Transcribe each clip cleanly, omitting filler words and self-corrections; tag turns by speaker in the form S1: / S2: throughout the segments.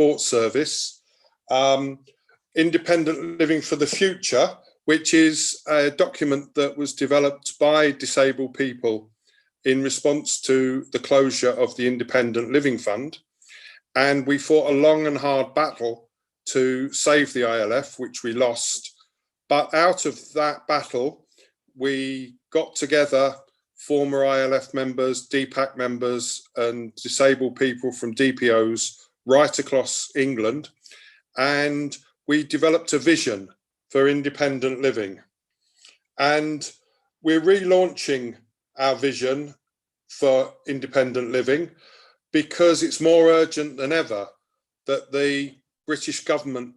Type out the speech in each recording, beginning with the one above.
S1: Support Service, Independent Living for the Future, which is a document that was developed by disabled people in response to the closure of the Independent Living Fund. And we fought a long and hard battle to save the ILF, which we lost. But out of that battle, we got together former ILF members, DPAC members, and disabled people from DPOs right across England. And we developed a vision for independent living. And we're relaunching our vision for independent living because it's more urgent than ever that the British government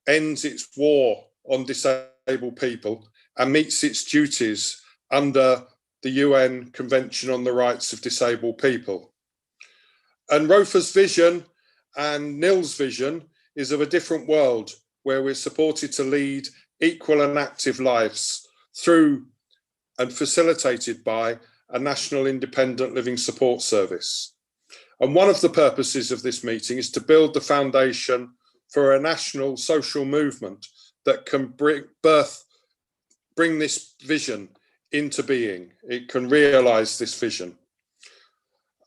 S1: ends its war on disabled people and meets its duties under the UN Convention on the Rights of Disabled People. And ROFA's vision and NILSS' vision is of a different world where we're supported to lead equal and active lives through and facilitated by a national independent living support service. And one of the purposes of this meeting is to build the foundation for a national social movement that can bring this vision into being. It can realise this vision.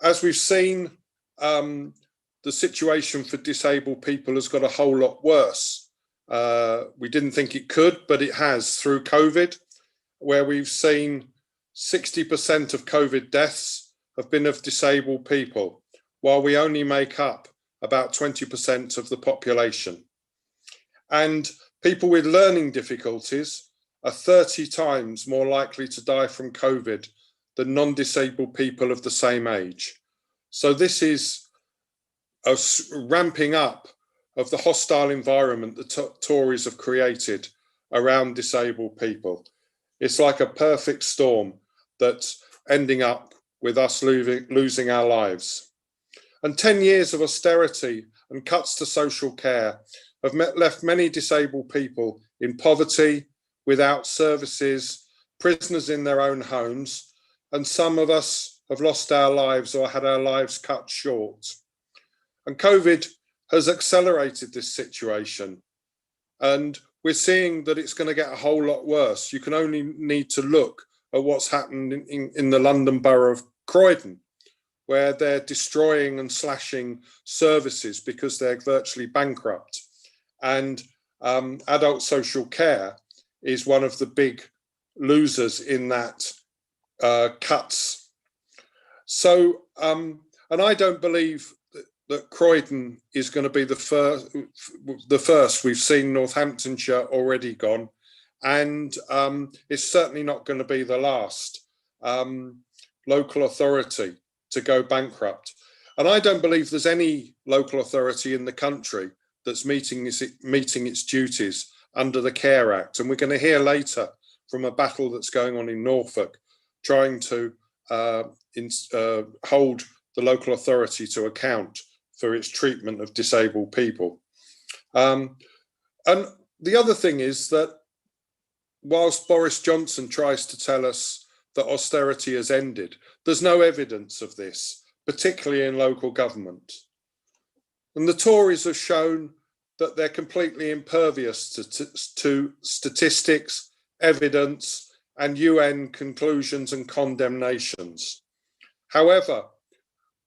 S1: As we've seen, the situation for disabled people has got a whole lot worse. We didn't think it could, but it has through COVID, where we've seen 60% of COVID deaths have been of disabled people, while we only make up about 20% of the population. And people with learning difficulties are 30 times more likely to die from COVID than non-disabled people of the same age. So this is a ramping up of the hostile environment the Tories have created around disabled people. It's like a perfect storm that's ending up with us losing our lives. And 10 years of austerity and cuts to social care have left many disabled people in poverty, without services, prisoners in their own homes, and some of us have lost our lives or had our lives cut short. And COVID has accelerated this situation, and we're seeing that it's going to get a whole lot worse. You can only need to look at what's happened in the London borough of Croydon, where they're destroying and slashing services because they're virtually bankrupt. And adult social care is one of the big losers in that cuts. So, and I don't believe that Croydon is going to be the first. We've seen Northamptonshire already gone, and it's certainly not going to be the last local authority to go bankrupt. And I don't believe there's any local authority in the country that's meeting its duties under the Care Act. And we're going to hear later from a battle that's going on in Norfolk, trying to hold the local authority to account for its treatment of disabled people. And the other thing is that whilst Boris Johnson tries to tell us that austerity has ended, there's no evidence of this, particularly in local government. And the Tories have shown that they're completely impervious to statistics, evidence, and UN conclusions and condemnations. However,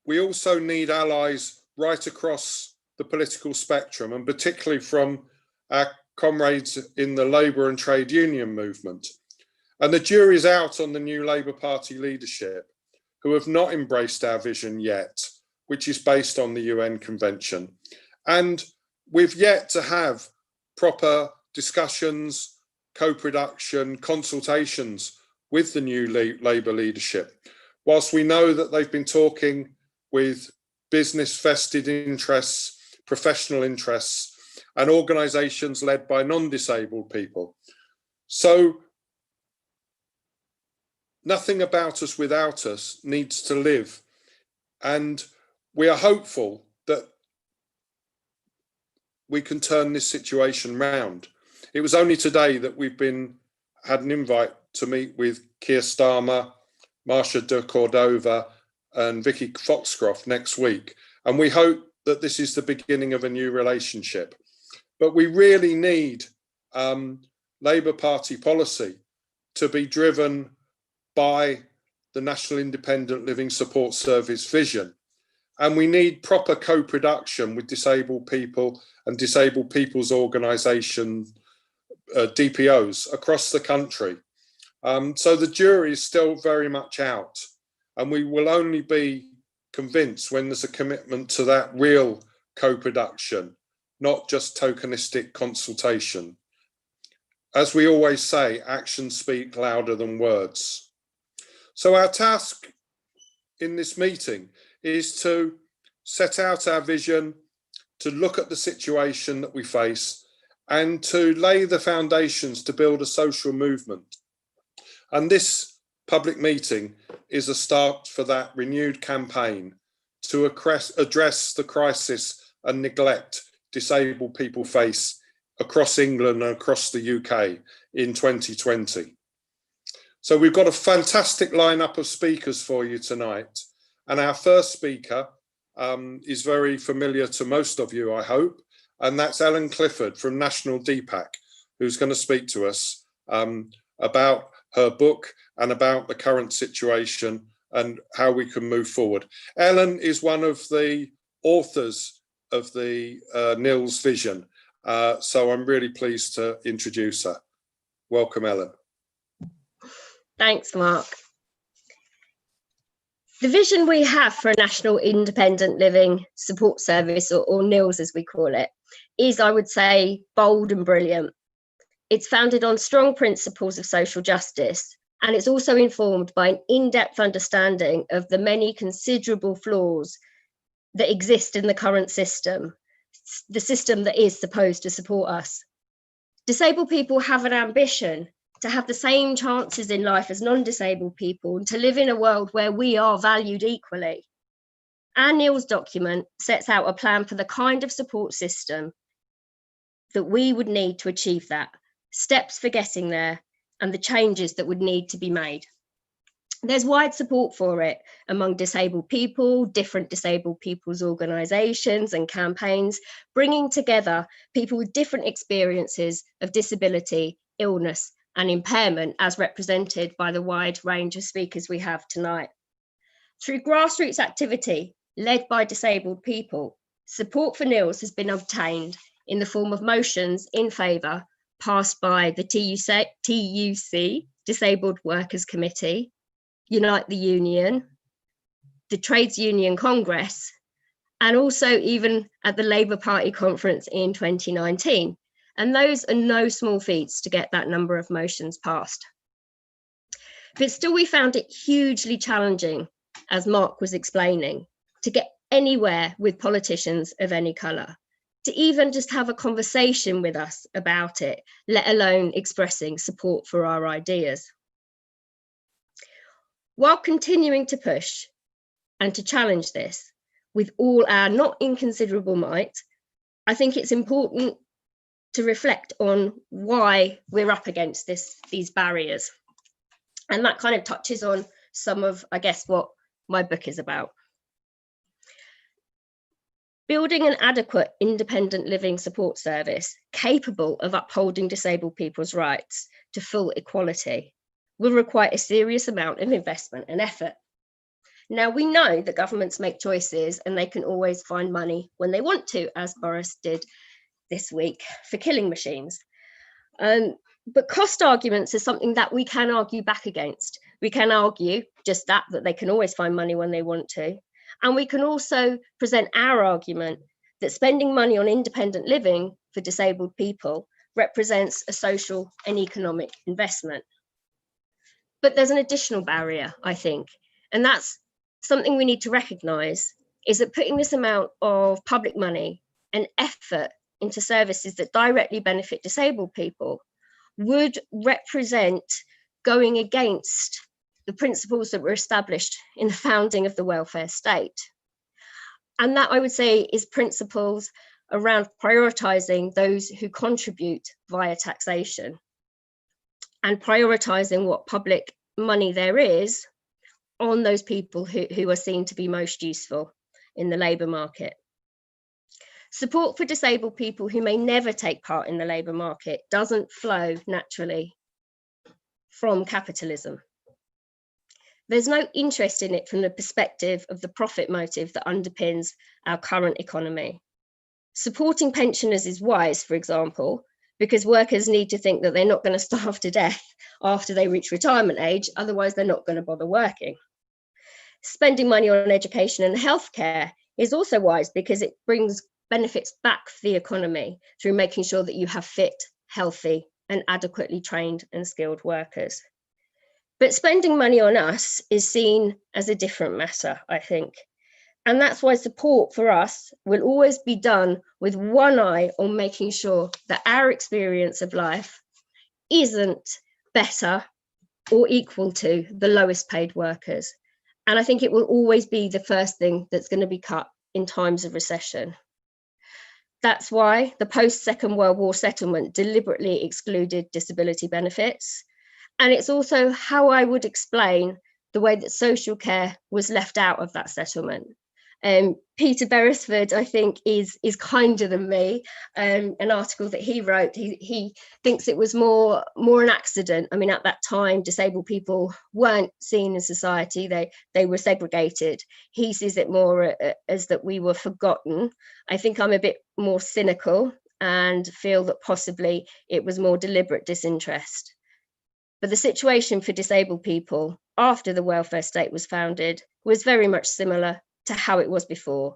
S1: we also need allies right across the political spectrum, and particularly from our comrades in the Labour and trade union movement. And the jury's out on the new Labour Party leadership, who have not embraced our vision yet, which is based on the UN Convention. And we've yet to have proper discussions, co-production, consultations with the new Labour leadership. Whilst we know that they've been talking with business vested interests, professional interests, and organisations led by non-disabled people. So nothing about us without us needs to live. And we are hopeful that we can turn this situation round. It was only today that we've had an invite to meet with Keir Starmer, Marsha de Cordova, and Vicky Foxcroft next week. And we hope that this is the beginning of a new relationship. But we really need Labour Party policy to be driven by the National Independent Living Support Service vision. And we need proper co-production with disabled people and disabled people's organisations, DPOs, across the country. So the jury is still very much out, and we will only be convinced when there's a commitment to that real co-production, not just tokenistic consultation. As we always say, actions speak louder than words. So our task in this meeting is to set out our vision, to look at the situation that we face, and to lay the foundations to build a social movement. And this public meeting is a start for that renewed campaign to address the crisis and neglect disabled people face across England and across the UK in 2020. So we've got a fantastic lineup of speakers for you tonight. And our first speaker is very familiar to most of you, I hope. And that's Ellen Clifford from National DPAC, who's going to speak to us about her book and about the current situation and how we can move forward. Ellen is one of the authors of the NILSS vision. So I'm really pleased to introduce her. Welcome, Ellen.
S2: Thanks, Mark. The vision we have for a National Independent Living Support Service, or NILSS as we call it, is, I would say, bold and brilliant. It's founded on strong principles of social justice, and it's also informed by an in-depth understanding of the many considerable flaws that exist in the current system, the system that is supposed to support us. Disabled people have an ambition to have the same chances in life as non-disabled people and to live in a world where we are valued equally. Our NILSS document sets out a plan for the kind of support system that we would need to achieve that, steps for getting there, and the changes that would need to be made. There's wide support for it among disabled people, different disabled people's organisations and campaigns, bringing together people with different experiences of disability, illness, and impairment, as represented by the wide range of speakers we have tonight. Through grassroots activity led by disabled people, support for NILSS has been obtained in the form of motions in favour passed by the TUC, Disabled Workers Committee, Unite the Union, the Trades Union Congress, and also even at the Labour Party conference in 2019. And those are no small feats to get that number of motions passed. But still, we found it hugely challenging, as Mark was explaining, to get anywhere with politicians of any colour, to even just have a conversation with us about it, let alone expressing support for our ideas. While continuing to push and to challenge this with all our not inconsiderable might, I think it's important to reflect on why we're up against these barriers. And that kind of touches on some of, I guess, what my book is about. Building an adequate independent living support service capable of upholding disabled people's rights to full equality will require a serious amount of investment and effort. Now, we know that governments make choices and they can always find money when they want to, as Boris did this week for killing machines. But cost arguments is something that we can argue back against. We can argue just that they can always find money when they want to. And we can also present our argument that spending money on independent living for disabled people represents a social and economic investment. But there's an additional barrier, I think, and that's something we need to recognise, is that putting this amount of public money and effort into services that directly benefit disabled people would represent going against the principles that were established in the founding of the welfare state. And that, I would say, is principles around prioritising those who contribute via taxation and prioritising what public money there is on those people who are seen to be most useful in the labour market. Support for disabled people who may never take part in the labour market doesn't flow naturally from capitalism. There's no interest in it from the perspective of the profit motive that underpins our current economy. Supporting pensioners is wise, for example, because workers need to think that they're not going to starve to death after they reach retirement age, otherwise they're not going to bother working. Spending money on education and healthcare is also wise because it brings benefits back for the economy through making sure that you have fit, healthy, and adequately trained and skilled workers. But spending money on us is seen as a different matter, I think. And that's why support for us will always be done with one eye on making sure that our experience of life isn't better or equal to the lowest paid workers. And I think it will always be the first thing that's going to be cut in times of recession. That's why the post-Second World War settlement deliberately excluded disability benefits. And it's also how I would explain the way that social care was left out of that settlement. Peter Beresford, I think, is kinder than me. An article that he wrote, he thinks it was more an accident. I mean, at that time, disabled people weren't seen in society. They were segregated. He sees it more as that we were forgotten. I think I'm a bit more cynical and feel that possibly it was more deliberate disinterest. But the situation for disabled people after the welfare state was founded was very much similar to how it was before,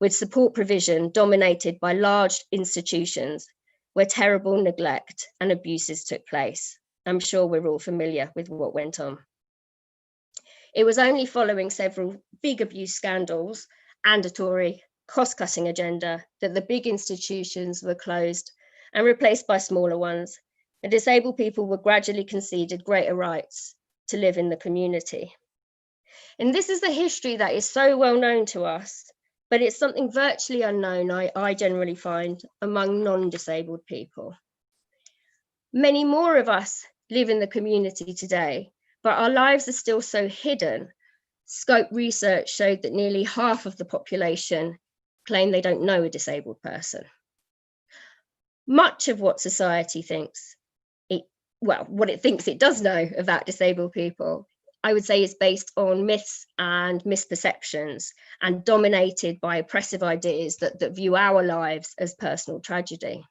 S2: with support provision dominated by large institutions where terrible neglect and abuses took place. I'm sure we're all familiar with what went on. It was only following several big abuse scandals and a Tory cost-cutting agenda that the big institutions were closed and replaced by smaller ones, and disabled people were gradually conceded greater rights to live in the community. And this is the history that is so well known to us, but it's something virtually unknown, I generally find, among non-disabled people. Many more of us live in the community today, but our lives are still so hidden. Scope research showed that nearly half of the population claim they don't know a disabled person. Much of what society thinks, what it thinks it does know about disabled people, I would say, is based on myths and misperceptions and dominated by oppressive ideas that view our lives as personal tragedy.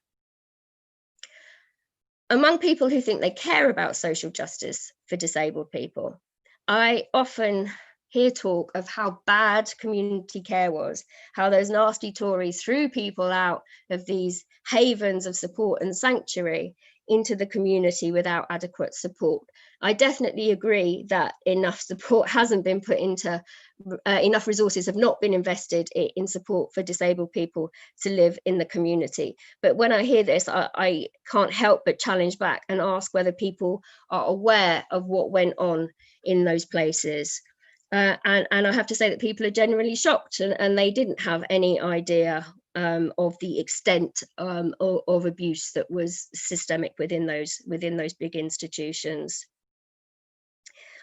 S2: Among people who think they care about social justice for disabled people, I often hear talk of how bad community care was, how those nasty Tories threw people out of these havens of support and sanctuary into the community without adequate support. I definitely agree that enough support hasn't been put into, enough resources have not been invested in support for disabled people to live in the community. But when I hear this, I can't help but challenge back and ask whether people are aware of what went on in those places. And I have to say that people are generally shocked and they didn't have any idea of the extent of abuse that was systemic within those big institutions.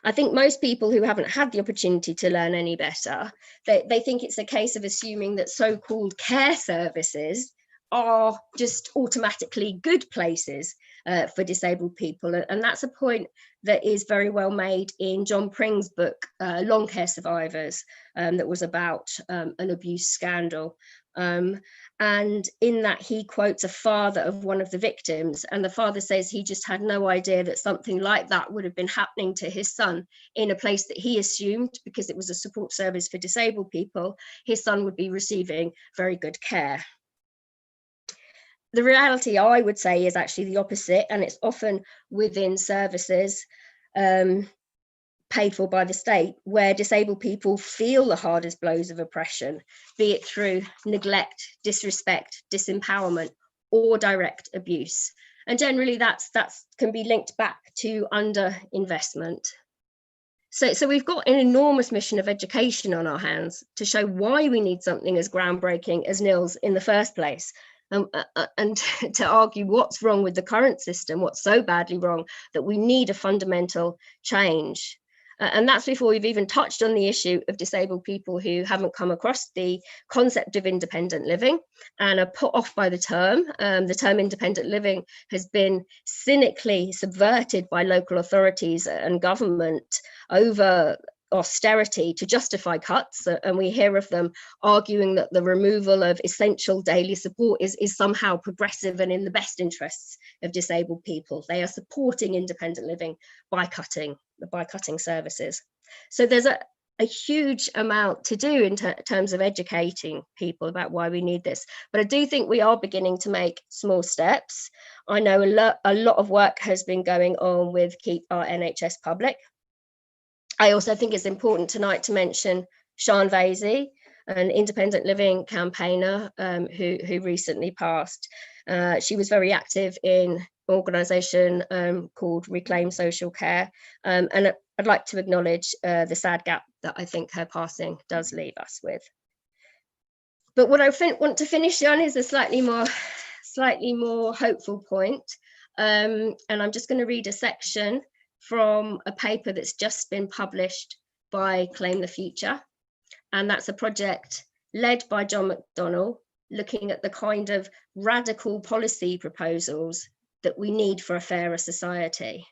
S2: I think most people who haven't had the opportunity to learn any better, they think it's a case of assuming that so-called care services are just automatically good places for disabled people. And that's a point that is very well made in John Pring's book, Long Care Survivors, that was about an abuse scandal. And in that, he quotes a father of one of the victims, and the father says he just had no idea that something like that would have been happening to his son in a place that he assumed, because it was a support service for disabled people, his son would be receiving very good care. The reality, I would say, is actually the opposite, and it's often within services paid for by the state where disabled people feel the hardest blows of oppression, be it through neglect, disrespect, disempowerment, or direct abuse. And generally that can be linked back to underinvestment. So we've got an enormous mission of education on our hands to show why we need something as groundbreaking as NILSS in the first place. And to argue what's wrong with the current system, what's so badly wrong that we need a fundamental change. And that's before we've even touched on the issue of disabled people who haven't come across the concept of independent living and are put off by the term. The term independent living has been cynically subverted by local authorities and government over austerity to justify cuts, and we hear of them arguing that the removal of essential daily support is somehow progressive and in the best interests of disabled people. They are supporting independent living by cutting services. So there's a huge amount to do in terms of educating people about why we need this. But I do think we are beginning to make small steps. I know a lot of work has been going on with Keep Our NHS Public. I also think it's important tonight to mention Sian Vasey, an independent living campaigner who recently passed. She was very active in an organisation called Reclaim Social Care. And I'd like to acknowledge the sad gap that I think her passing does leave us with. But what I want to finish on is a slightly more hopeful point. And I'm just going to read a section from a paper that's just been published by Claim the Future. And that's a project led by John McDonnell, looking at the kind of radical policy proposals that we need for a fairer society.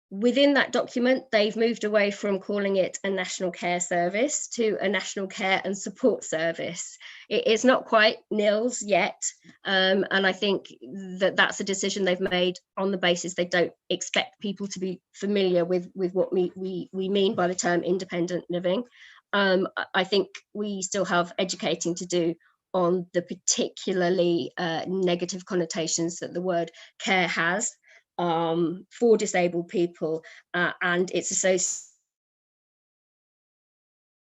S2: Within that document, they've moved away from calling it a national care service to a national care and support service. It's not quite NILSS yet, and I think that that's a decision they've made on the basis they don't expect people to be familiar with what we mean by the term independent living. I think we still have educating to do on the particularly negative connotations that the word care has for disabled people and its associated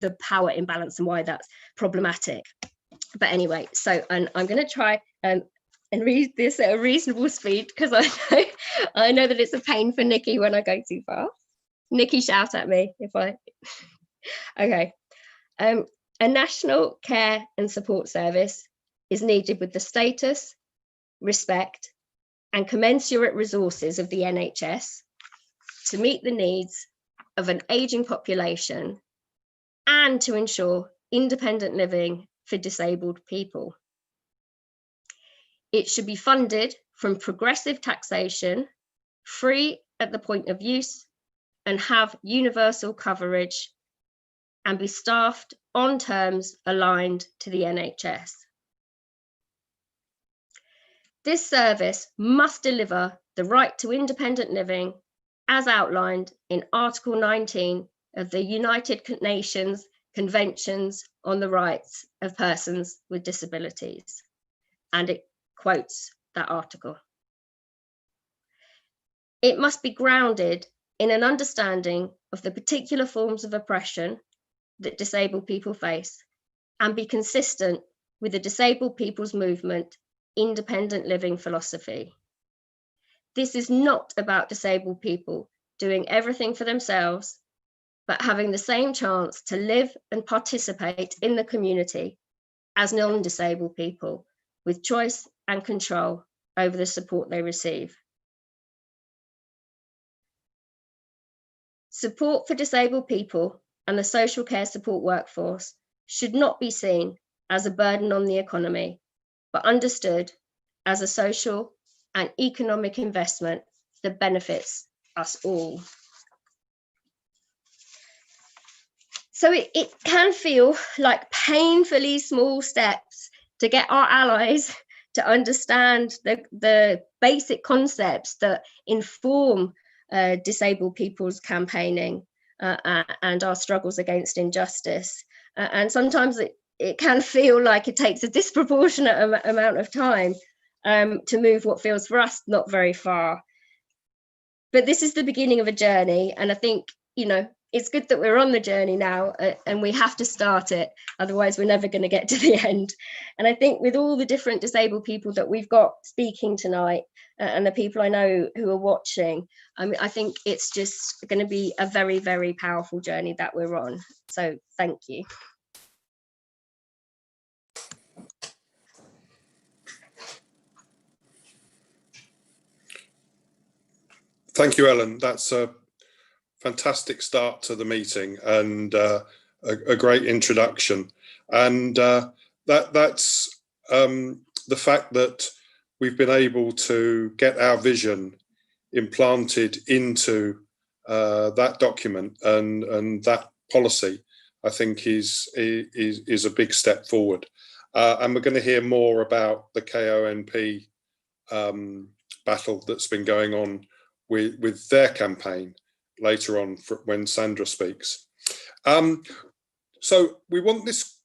S2: the power imbalance and why that's problematic. But anyway, so and I'm going to try and read this at a reasonable speed because I know that it's a pain for Nikki when I go too fast. Nikki, shout at me if I okay. A national care and support service is needed with the status, respect, and commensurate resources of the NHS to meet the needs of an ageing population and to ensure independent living for disabled people. It should be funded from progressive taxation, free at the point of use, and have universal coverage, and be staffed on terms aligned to the NHS. This service must deliver the right to independent living as outlined in Article 19 of the United Nations Conventions on the Rights of Persons with Disabilities. And it quotes that article. It must be grounded in an understanding of the particular forms of oppression that disabled people face and be consistent with the disabled people's movement independent living philosophy. This is not about disabled people doing everything for themselves, but having the same chance to live and participate in the community as non-disabled people with choice and control over the support they receive. Support for disabled people and the social care support workforce should not be seen as a burden on the economy, but understood as a social and economic investment that benefits us all. So it can feel like painfully small steps to get our allies to understand the basic concepts that inform disabled people's campaigning and our struggles against injustice. And sometimes it can feel like it takes a disproportionate amount of time to move what feels for us not very far. But this is the beginning of a journey, and I think, it's good that we're on the journey now, and we have to start it, otherwise we're never going to get to the end. And I think with all the different disabled people that we've got speaking tonight, and the people I know who are watching, I think it's just going to be a very, very powerful journey that we're on. So thank you.
S1: Thank you, Ellen. That's a fantastic start to the meeting and a great introduction. And that's the fact that we've been able to get our vision implanted into that document and that policy, I think is a big step forward. And we're going to hear more about the KONP battle that's been going on with their campaign later on when Sandra speaks. So we want this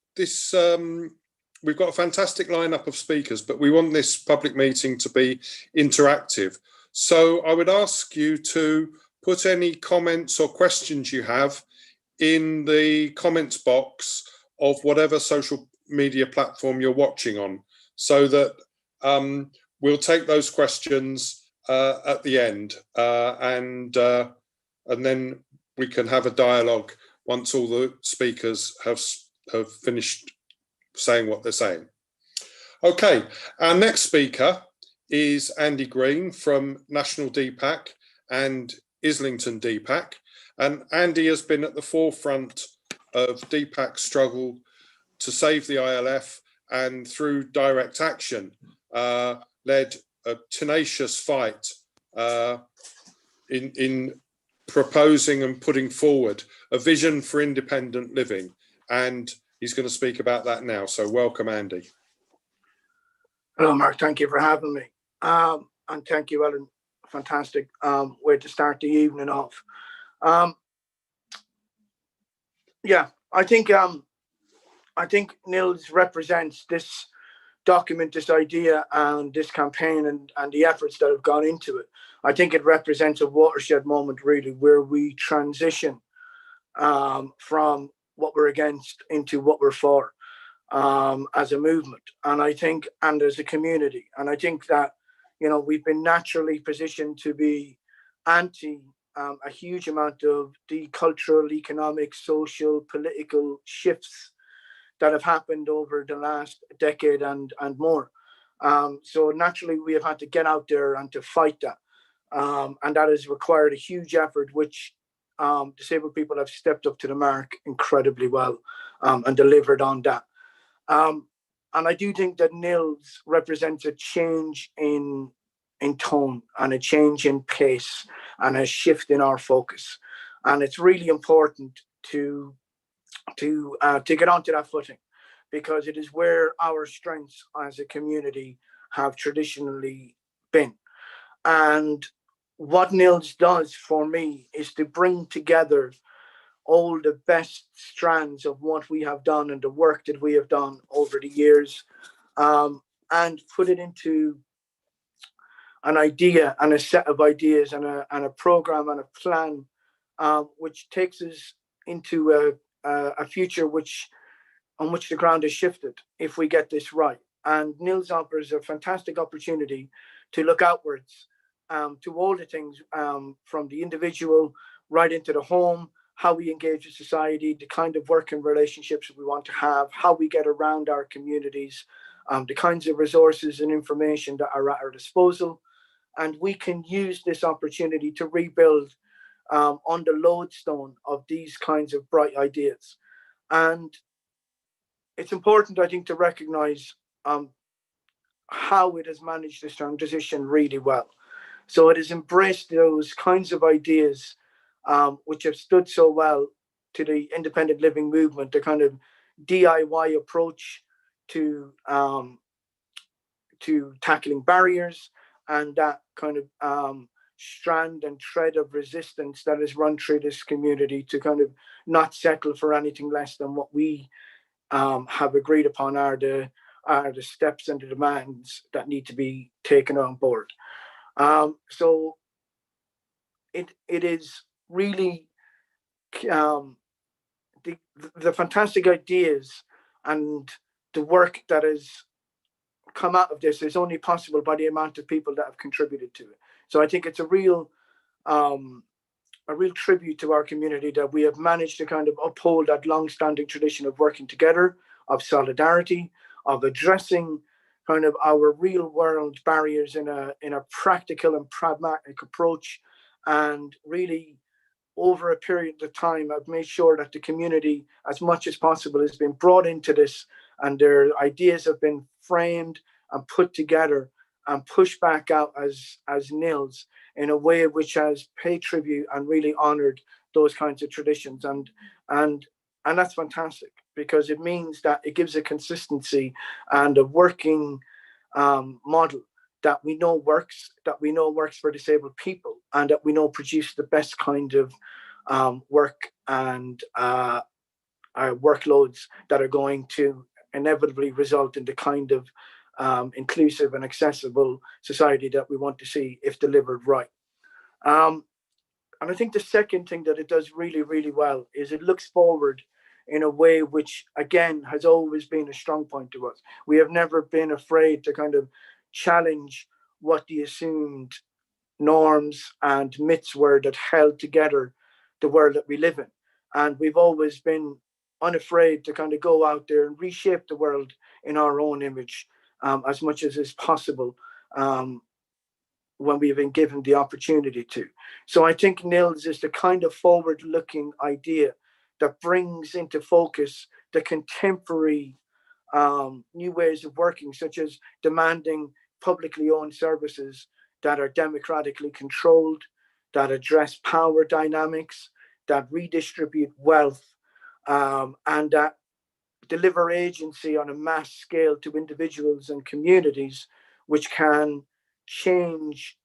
S1: we've got a fantastic lineup of speakers, but we want this public meeting to be interactive. So I would ask you to put any comments or questions you have in the comments box of whatever social media platform you're watching on, so that we'll take those questions at the end, and then we can have a dialogue once all the speakers have finished saying what they're saying. Okay, our next speaker is Andy Green from National DPAC and Islington DPAC. And Andy has been at the forefront of DPAC's struggle to save the ILF, and through direct action, led a tenacious fight in proposing and putting forward a vision for independent living. And he's going to speak about that now. So welcome, Andy.
S3: Hello, Mark. Thank you for having me. And thank you, Ellen. Fantastic way to start the evening off. Yeah, I think NILSS represents this document, this idea, and this campaign, and the efforts that have gone into it. I think it represents a watershed moment, really, where we transition from what we're against into what we're for, as a movement, and I think, and as a community. And I think that, you know, we've been naturally positioned to be anti a huge amount of the cultural, economic, social, political shifts that have happened over the last decade and more. So naturally, we have had to get out there and to fight that. And that has required a huge effort, which disabled people have stepped up to the mark incredibly well, and delivered on that. And I do think that NILSS represents a change in tone and a change in pace and a shift in our focus. And it's really important to get onto that footing, because it is where our strengths as a community have traditionally been. And what NILSS does for me is to bring together all the best strands of what we have done and the work that we have done over the years, and put it into an idea and a set of ideas and a program and a plan, which takes us into a future on which the ground is shifted if we get this right. And NILSS offers a fantastic opportunity to look outwards, to all the things, from the individual right into the home, how we engage with society, the kind of working relationships we want to have, how we get around our communities, the kinds of resources and information that are at our disposal. And we can use this opportunity to rebuild on the lodestone of these kinds of bright ideas. And it's important, I think, to recognize how it has managed this transition really well. So it has embraced those kinds of ideas which have stood so well to the independent living movement, the kind of DIY approach to tackling barriers, and that kind of strand and thread of resistance that has run through this community to kind of not settle for anything less than what we have agreed upon are the steps and the demands that need to be taken on board. So it is really the fantastic ideas and the work that has come out of this is only possible by the amount of people that have contributed to it. So I think it's a real tribute to our community that we have managed to kind of uphold that long-standing tradition of working together, of solidarity, of addressing kind of our real world barriers in a practical and pragmatic approach, and really over a period of time, I've made sure that the community, as much as possible, has been brought into this, and their ideas have been framed and put together and pushed back out as NILSS in a way which has paid tribute and really honoured those kinds of traditions. And that's fantastic, because it means that it gives a consistency and a working model that we know works, for disabled people, and that we know produce the best kind of work and workloads that are going to inevitably result in the kind of inclusive and accessible society that we want to see if delivered right. And I think the second thing that it does really, really well is it looks forward in a way which, again, has always been a strong point to us. We have never been afraid to kind of challenge what the assumed norms and myths were that held together the world that we live in. And we've always been unafraid to kind of go out there and reshape the world in our own image as much as is possible when we've been given the opportunity to. So I think NILSS is the kind of forward-looking idea that brings into focus the contemporary new ways of working, such as demanding publicly owned services that are democratically controlled, that address power dynamics, that redistribute wealth, and that deliver agency on a mass scale to individuals and communities, which can change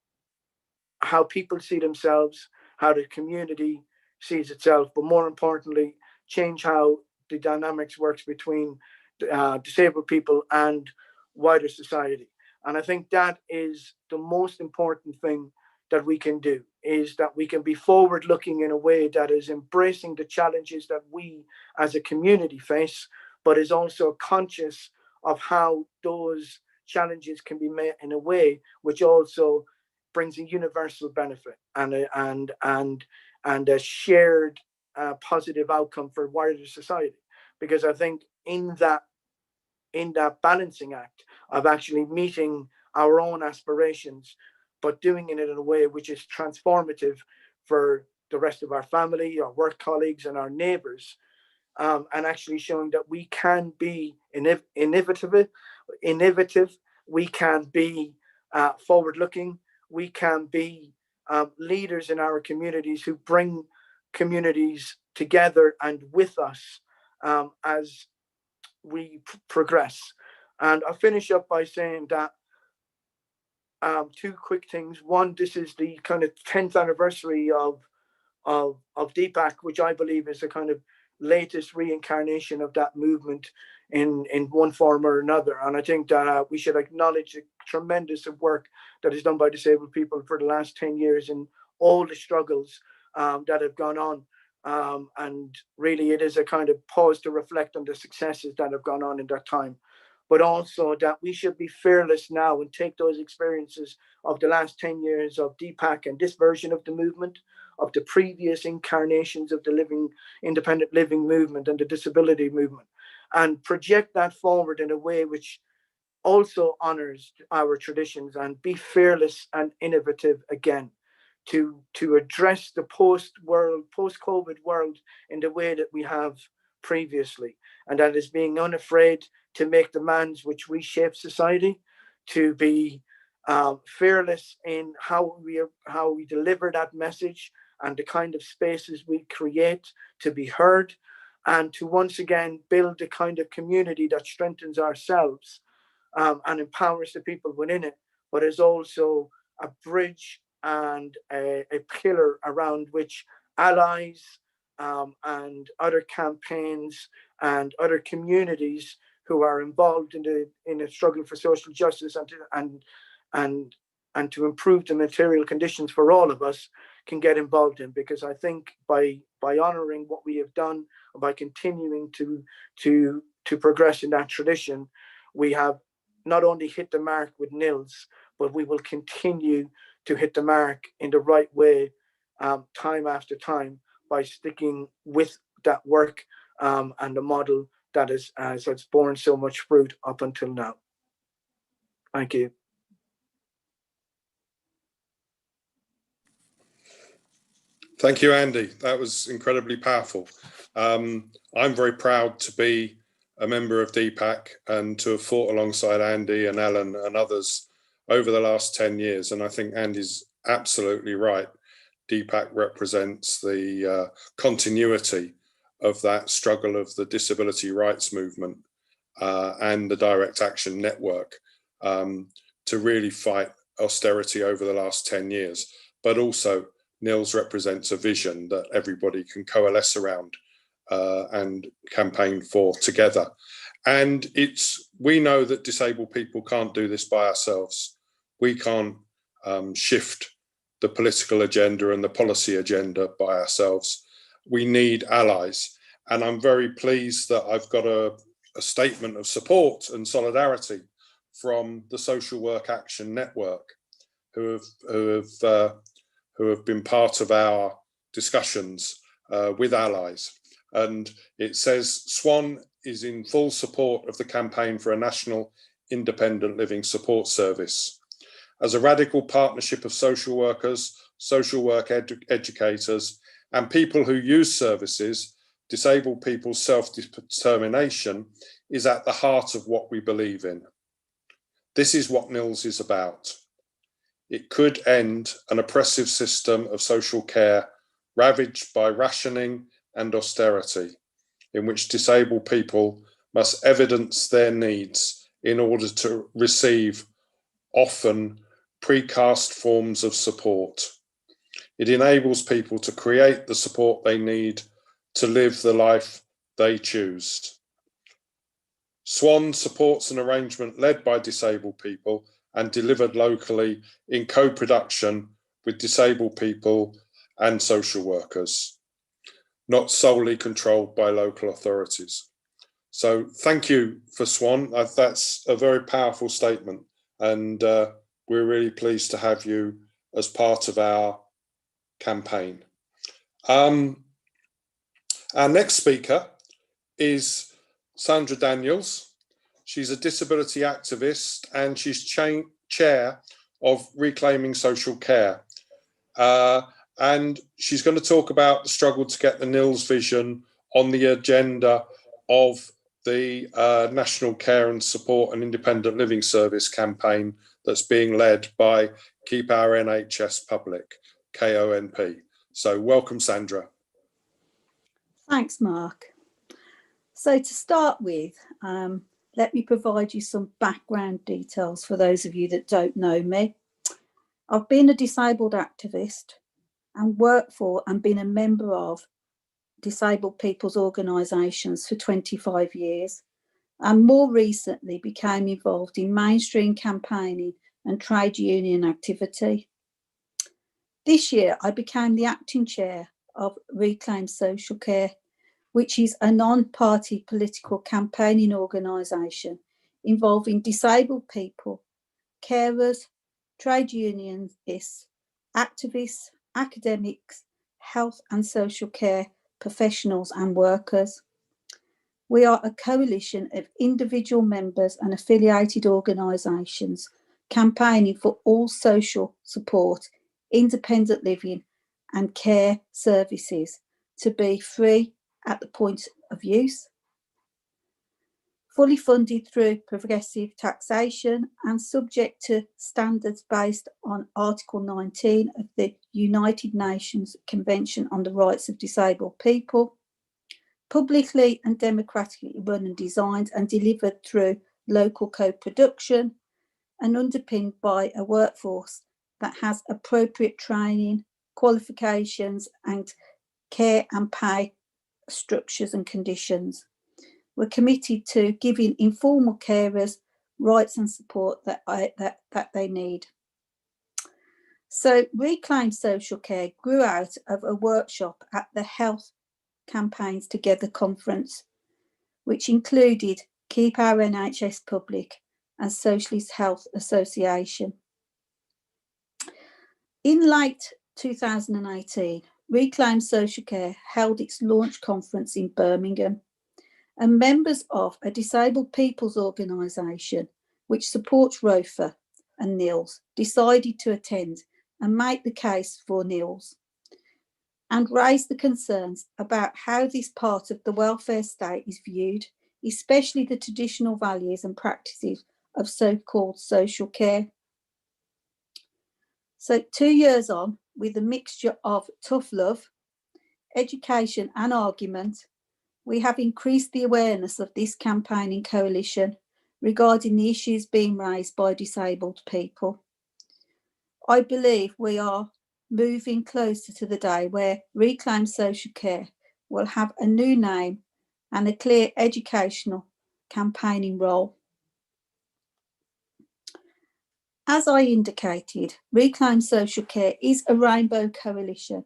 S3: how people see themselves, how the community sees itself, but more importantly, change how the dynamics works between disabled people and wider society. And I think that is the most important thing that we can do, is that we can be forward looking in a way that is embracing the challenges that we as a community face, but is also conscious of how those challenges can be met in a way which also brings a universal benefit and a shared positive outcome for wider society. Because I think in that balancing act of actually meeting our own aspirations, but doing it in a way which is transformative for the rest of our family, our work colleagues, and our neighbours, and actually showing that we can be innovative, we can be forward-looking, we can be leaders in our communities who bring communities together and with us as we progress. And I'll finish up by saying that two quick things. One, this is the kind of 10th anniversary of DPAC, which I believe is a kind of latest reincarnation of that movement in one form or another. And I think that we should acknowledge the tremendous work that is done by disabled people for the last 10 years and all the struggles that have gone on. And really it is a kind of pause to reflect on the successes that have gone on in that time, but also that we should be fearless now and take those experiences of the last 10 years of DPAC and this version of the movement, of the previous incarnations of the independent living movement and the disability movement, and project that forward in a way which also honors our traditions, and be fearless and innovative again to address the post-COVID world in the way that we have previously. And that is being unafraid to make demands which reshape society, to be fearless in how we deliver that message and the kind of spaces we create to be heard, and to once again build the kind of community that strengthens ourselves and empowers the people within it, but is also a bridge and a pillar around which allies and other campaigns and other communities who are involved in the struggle for social justice and to improve the material conditions for all of us can get involved in. Because I think by honoring what we have done, by continuing to progress in that tradition, we have not only hit the mark with NILSS, but we will continue to hit the mark in the right way time after time by sticking with that work and the model that has borne so much fruit up until now. Thank you.
S1: Thank you, Andy. That was incredibly powerful. I'm very proud to be a member of DPAC and to have fought alongside Andy and Ellen and others over the last 10 years. And I think Andy's absolutely right. DPAC represents the continuity of that struggle of the disability rights movement and the direct action network to really fight austerity over the last 10 years. But also NILSS represents a vision that everybody can coalesce around and campaign for together. And we know that disabled people can't do this by ourselves. We can't shift the political agenda and the policy agenda by ourselves. We need allies. And I'm very pleased that I've got a statement of support and solidarity from the Social Work Action Network, who have been part of our discussions with allies. And it says SWAN is in full support of the campaign for a national independent living support service. As a radical partnership of social workers, social work educators, and people who use services, disabled people's self-determination is at the heart of what we believe in. This is what NILSS is about. It could end an oppressive system of social care ravaged by rationing and austerity, in which disabled people must evidence their needs in order to receive often precast forms of support. It enables people to create the support they need to live the life they choose. SWAN supports an arrangement led by disabled people and delivered locally in co-production with disabled people and social workers, not solely controlled by local authorities. So thank you for SWAN. That's a very powerful statement, and we're really pleased to have you as part of our campaign. Our next speaker is Sandra Daniels. She's a disability activist and she's chair of Reclaiming Social Care. And she's going to talk about the struggle to get the NILSS vision on the agenda of the National Care and Support and Independent Living Service campaign that's being led by Keep Our NHS Public, KONP. So welcome, Sandra.
S4: Thanks, Mark. So to start with, let me provide you some background details for those of you that don't know me. I've been a disabled activist and worked for and been a member of disabled people's organisations for 25 years, and more recently became involved in mainstream campaigning and trade union activity. This year, I became the acting chair of Reclaim Social Care, which is a non-party political campaigning organisation involving disabled people, carers, trade unionists, activists, academics, health and social care professionals and workers. We are a coalition of individual members and affiliated organisations campaigning for all social support, independent living and care services to be free at the point of use, fully funded through progressive taxation and subject to standards based on Article 19 of the United Nations Convention on the Rights of Disabled People, publicly and democratically run and designed and delivered through local co-production and underpinned by a workforce that has appropriate training, qualifications and care and pay structures and conditions. We're committed to giving informal carers rights and support that they need. So Reclaim Social Care grew out of a workshop at the Health Campaigns Together conference, which included Keep Our NHS Public and Socialist Health Association. In late 2018, Reclaim Social Care held its launch conference in Birmingham, and members of a disabled people's organisation which supports ROFA and NILSS decided to attend and make the case for NILSS. and raised the concerns about how this part of the welfare state is viewed, especially the traditional values and practices of so-called social care. So 2 years on, with a mixture of tough love, education and argument, we have increased the awareness of this campaigning coalition regarding the issues being raised by disabled people. I believe we are moving closer to the day where Reclaim Social Care will have a new name and a clear educational campaigning role. As I indicated, Reclaim Social Care is a rainbow coalition,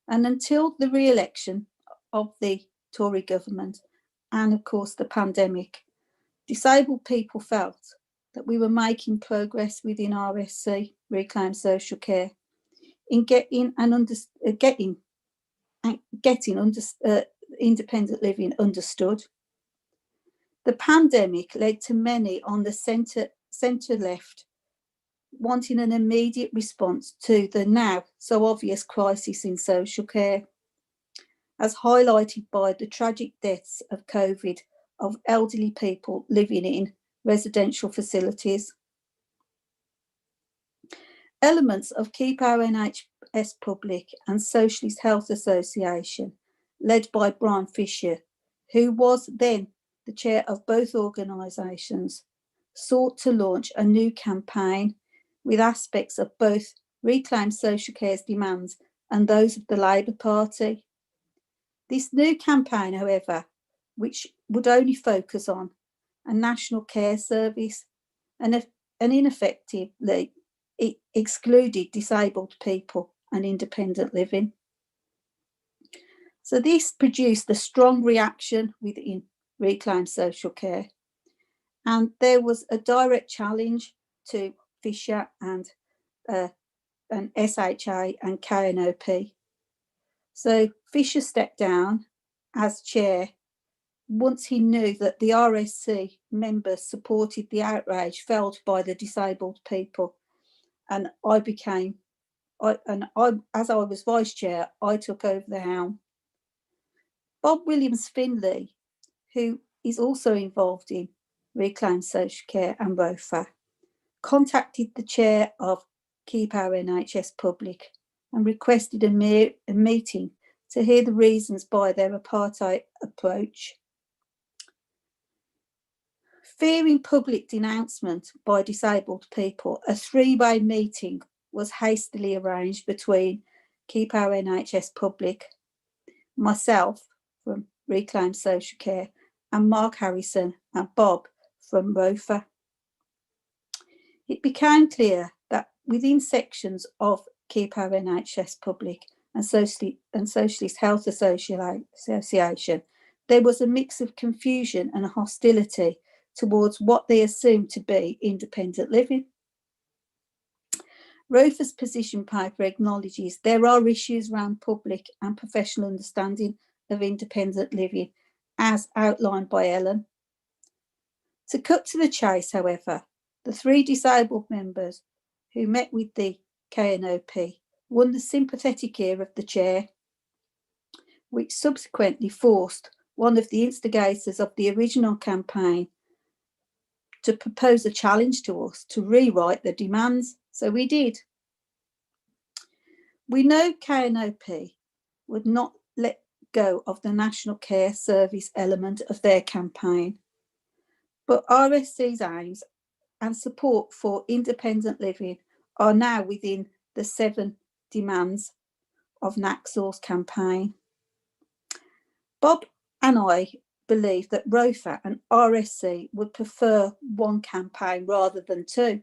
S4: and until the re-election of the Tory government and of course the pandemic, disabled people felt that we were making progress within RSC, Reclaim Social Care, in getting independent living understood. The pandemic led to many on the centre left wanting an immediate response to the now so obvious crisis in social care, as highlighted by the tragic deaths of COVID of elderly people living in residential facilities. Elements of Keep Our NHS Public and Socialist Health Association, led by Brian Fisher, who was then the chair of both organisations, sought to launch a new campaign with aspects of both Reclaim Social Care's demands and those of the Labour Party. This new campaign, however, which would only focus on a national care service and ineffectively it excluded disabled people and independent living. So this produced a strong reaction within Reclaim Social Care, and there was a direct challenge to Fisher and SHA and KNOP. So Fisher stepped down as chair once he knew that the RSC members supported the outrage felt by the disabled people, and as I was vice chair, I took over the helm. Bob Williams-Finlay, who is also involved in Reclaim Social Care and ROFA, contacted the chair of Keep Our NHS Public and requested a meeting to hear the reasons by their apartheid approach. Fearing public denouncement by disabled people, a three-way meeting was hastily arranged between Keep Our NHS Public, myself from Reclaim Social Care, and Mark Harrison and Bob from ROFA. It became clear that within sections of Keep Our NHS Public and Socialist Health Association, there was a mix of confusion and hostility towards what they assumed to be independent living. ROFA's position paper acknowledges there are issues around public and professional understanding of independent living, as outlined by Ellen. To cut to the chase, however, the three disabled members who met with the KNOP won the sympathetic ear of the chair, which subsequently forced one of the instigators of the original campaign to propose a challenge to us to rewrite the demands. So we did. We know KNOP would not let go of the National Care Service element of their campaign, but RSC's aims and support for independent living are now within the 7 demands of NACSOR's campaign. Bob and I believe that ROFA and RSC would prefer one campaign rather than 2.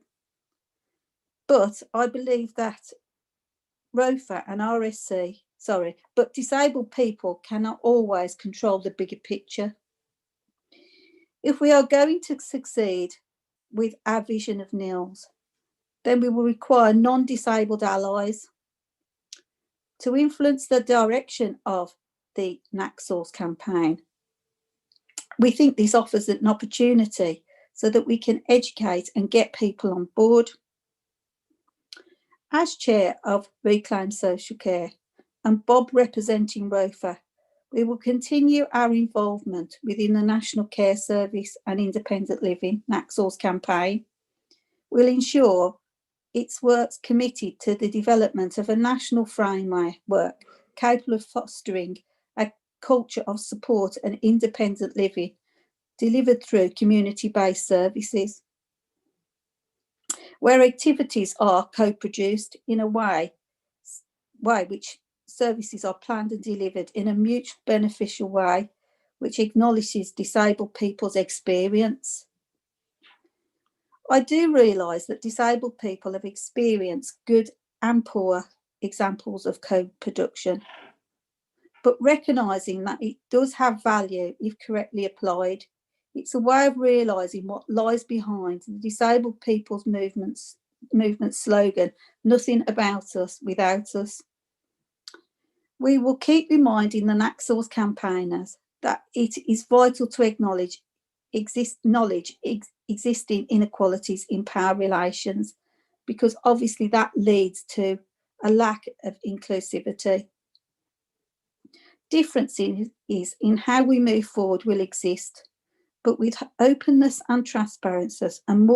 S4: But I believe that ROFA and but disabled people cannot always control the bigger picture. If we are going to succeed with our vision of NILSS, then we will require non-disabled allies to influence the direction of the NACSOR's campaign. We think this offers an opportunity so that we can educate and get people on board. As chair of Reclaim Social Care and Bob representing ROFA, we will continue our involvement within the National Care Service and Independent Living NILSS campaign. We'll ensure its works committed to the development of a national framework capable of fostering a culture of support and independent living delivered through community-based services, where activities are co-produced in a way which services are planned and delivered in a mutually beneficial way, which acknowledges disabled people's experience. I do realise that disabled people have experienced good and poor examples of co-production, but recognising that it does have value if correctly applied. It's a way of realising what lies behind the disabled people's movement slogan, "Nothing about us without us." We will keep reminding the NILSS campaigners that it is vital to acknowledge existing inequalities in power relations, because obviously that leads to a lack of inclusivity. Differences in how we move forward will exist, but with openness and transparency and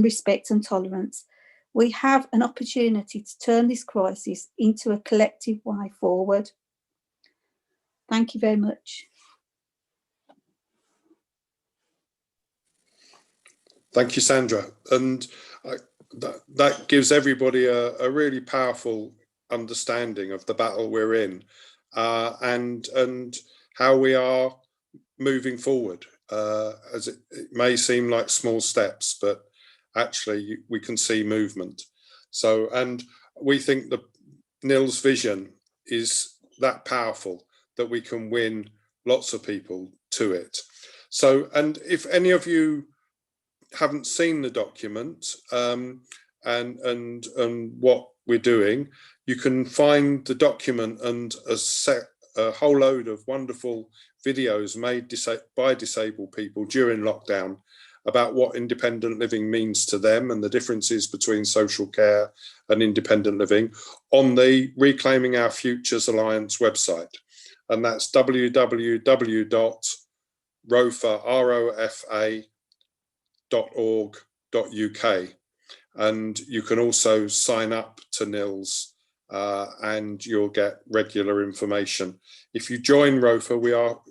S4: respect and tolerance, we have an opportunity to turn this crisis into a collective way forward. Thank you very much.
S1: Thank you, Sandra. And that gives everybody a really powerful understanding of the battle we're in, and how we are moving forward. As it may seem like small steps, but actually we can see movement. So, and we think the NILSS vision is that powerful that we can win lots of people to it. So, and if any of you haven't seen the document and what we're doing, you can find the document and a whole load of wonderful videos made by disabled people during lockdown about what independent living means to them and the differences between social care and independent living on the Reclaiming Our Futures Alliance website. And that's www.rofa.org.uk. And you can also sign up to NILSS and you'll get regular information. If you join ROFA, we are,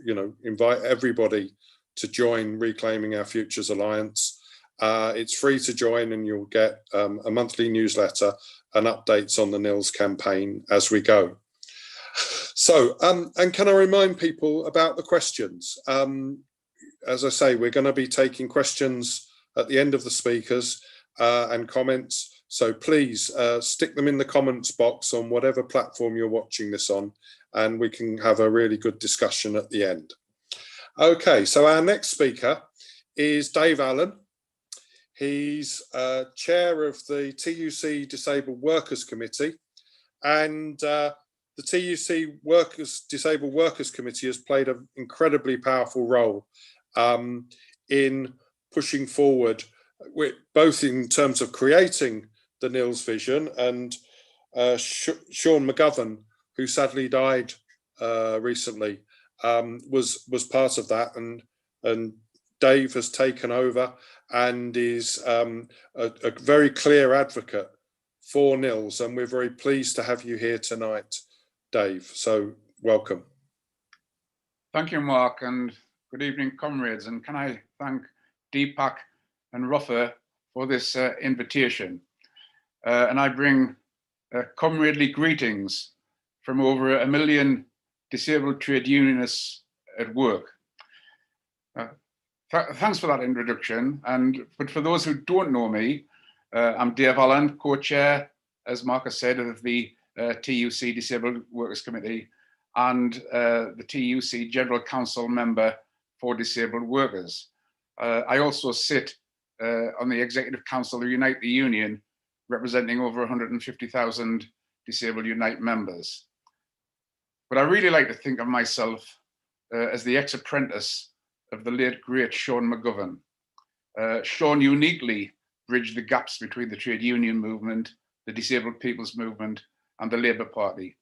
S1: invite everybody to join Reclaiming Our Futures Alliance. It's free to join and you'll get a monthly newsletter and updates on the NILSS campaign as we go. So, and can I remind people about the questions? As I say, we're going to be taking questions at the end of the speakers and comments. So please stick them in the comments box on whatever platform you're watching this on, and we can have a really good discussion at the end. Okay, so our next speaker is Dave Allen. He's chair of the TUC Disabled Workers Committee, and the TUC Disabled Workers Committee has played an incredibly powerful role in pushing forward, both in terms of creating the NILSS vision, and Sean McGovern, who sadly died recently, was part of that, and Dave has taken over and is a very clear advocate for NILSS, and we're very pleased to have you here tonight, Dave. So welcome.
S5: Thank you, Mark, and good evening, comrades. And can I thank Deepak and Rafa for this invitation. And I bring comradely greetings from over 1 million disabled trade unionists at work. Thanks for that introduction. But for those who don't know me, I'm Dave Allen, co-chair, as Mark has said, of the TUC Disabled Workers Committee and the TUC General Council member for disabled workers. I also sit on the Executive Council of Unite the Union, representing over 150,000 Disabled Unite members. But I really like to think of myself as the ex-apprentice of the late, great Sean McGovern. Sean uniquely bridged the gaps between the trade union movement, the disabled people's movement, and the Labour Party,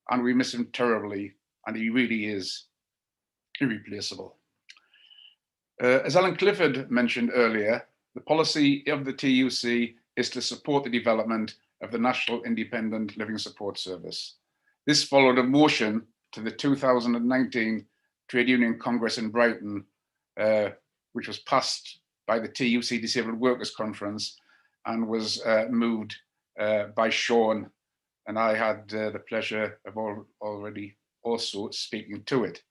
S5: and we miss him terribly, and he really is irreplaceable. As Alan Clifford mentioned earlier, the policy of the TUC is to support the development of the National Independent Living Support Service. This followed a motion to the 2019 Trade Union Congress in Brighton, which was passed by the TUC Disabled Workers Conference and was moved by Sean, and I had the pleasure of already also speaking to it.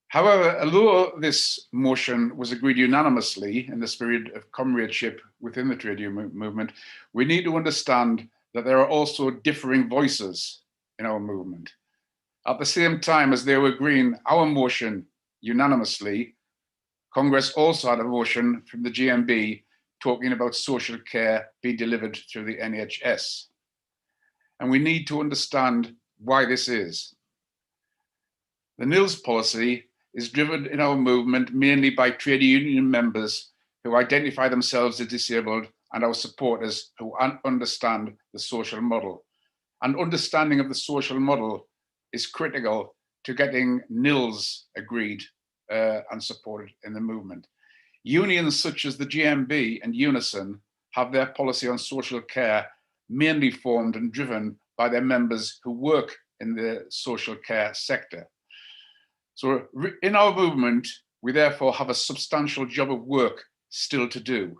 S5: However, although this motion was agreed unanimously in the spirit of comradeship within the trade union movement, we need to understand that there are also differing voices in our movement. At the same time as they were agreeing our motion unanimously, Congress also had a motion from the GMB talking about social care being delivered through the NHS. And we need to understand why this is. The NILSS policy is driven in our movement mainly by trade union members who identify themselves as disabled and our supporters who understand the social model. And understanding of the social model is critical to getting NILSS agreed and supported in the movement. Unions such as the GMB and Unison have their policy on social care mainly formed and driven by their members who work in the social care sector. So in our movement, we therefore have a substantial job of work still to do.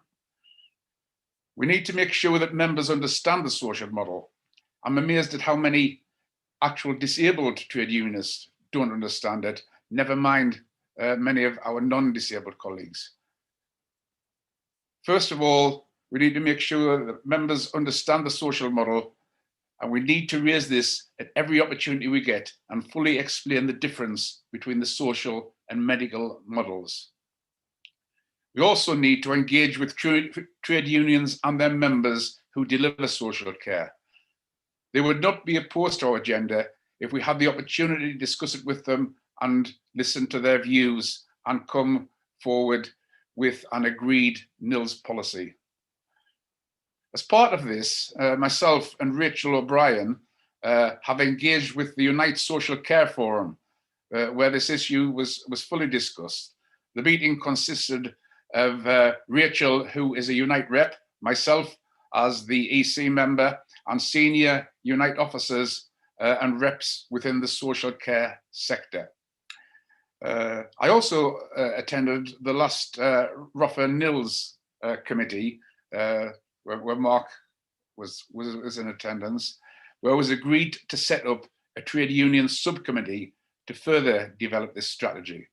S5: We need to make sure that members understand the social model. I'm amazed at how many actual disabled trade unionists don't understand it, never mind many of our non-disabled colleagues. First of all, we need to make sure that members understand the social model, and we need to raise this at every opportunity we get and fully explain the difference between the social and medical models. We also need to engage with trade unions and their members who deliver social care. They would not be opposed to our agenda if we had the opportunity to discuss it with them and listen to their views and come forward with an agreed NILSS policy. As part of this, myself and Rachel O'Brien have engaged with the Unite Social Care Forum, where this issue was fully discussed. The meeting consisted of Rachel, who is a Unite rep, myself as the EC member, and senior Unite officers and reps within the social care sector. I also attended the last ROFA NILSS committee, where Mark was in attendance, where it was agreed to set up a trade union subcommittee to further develop this strategy.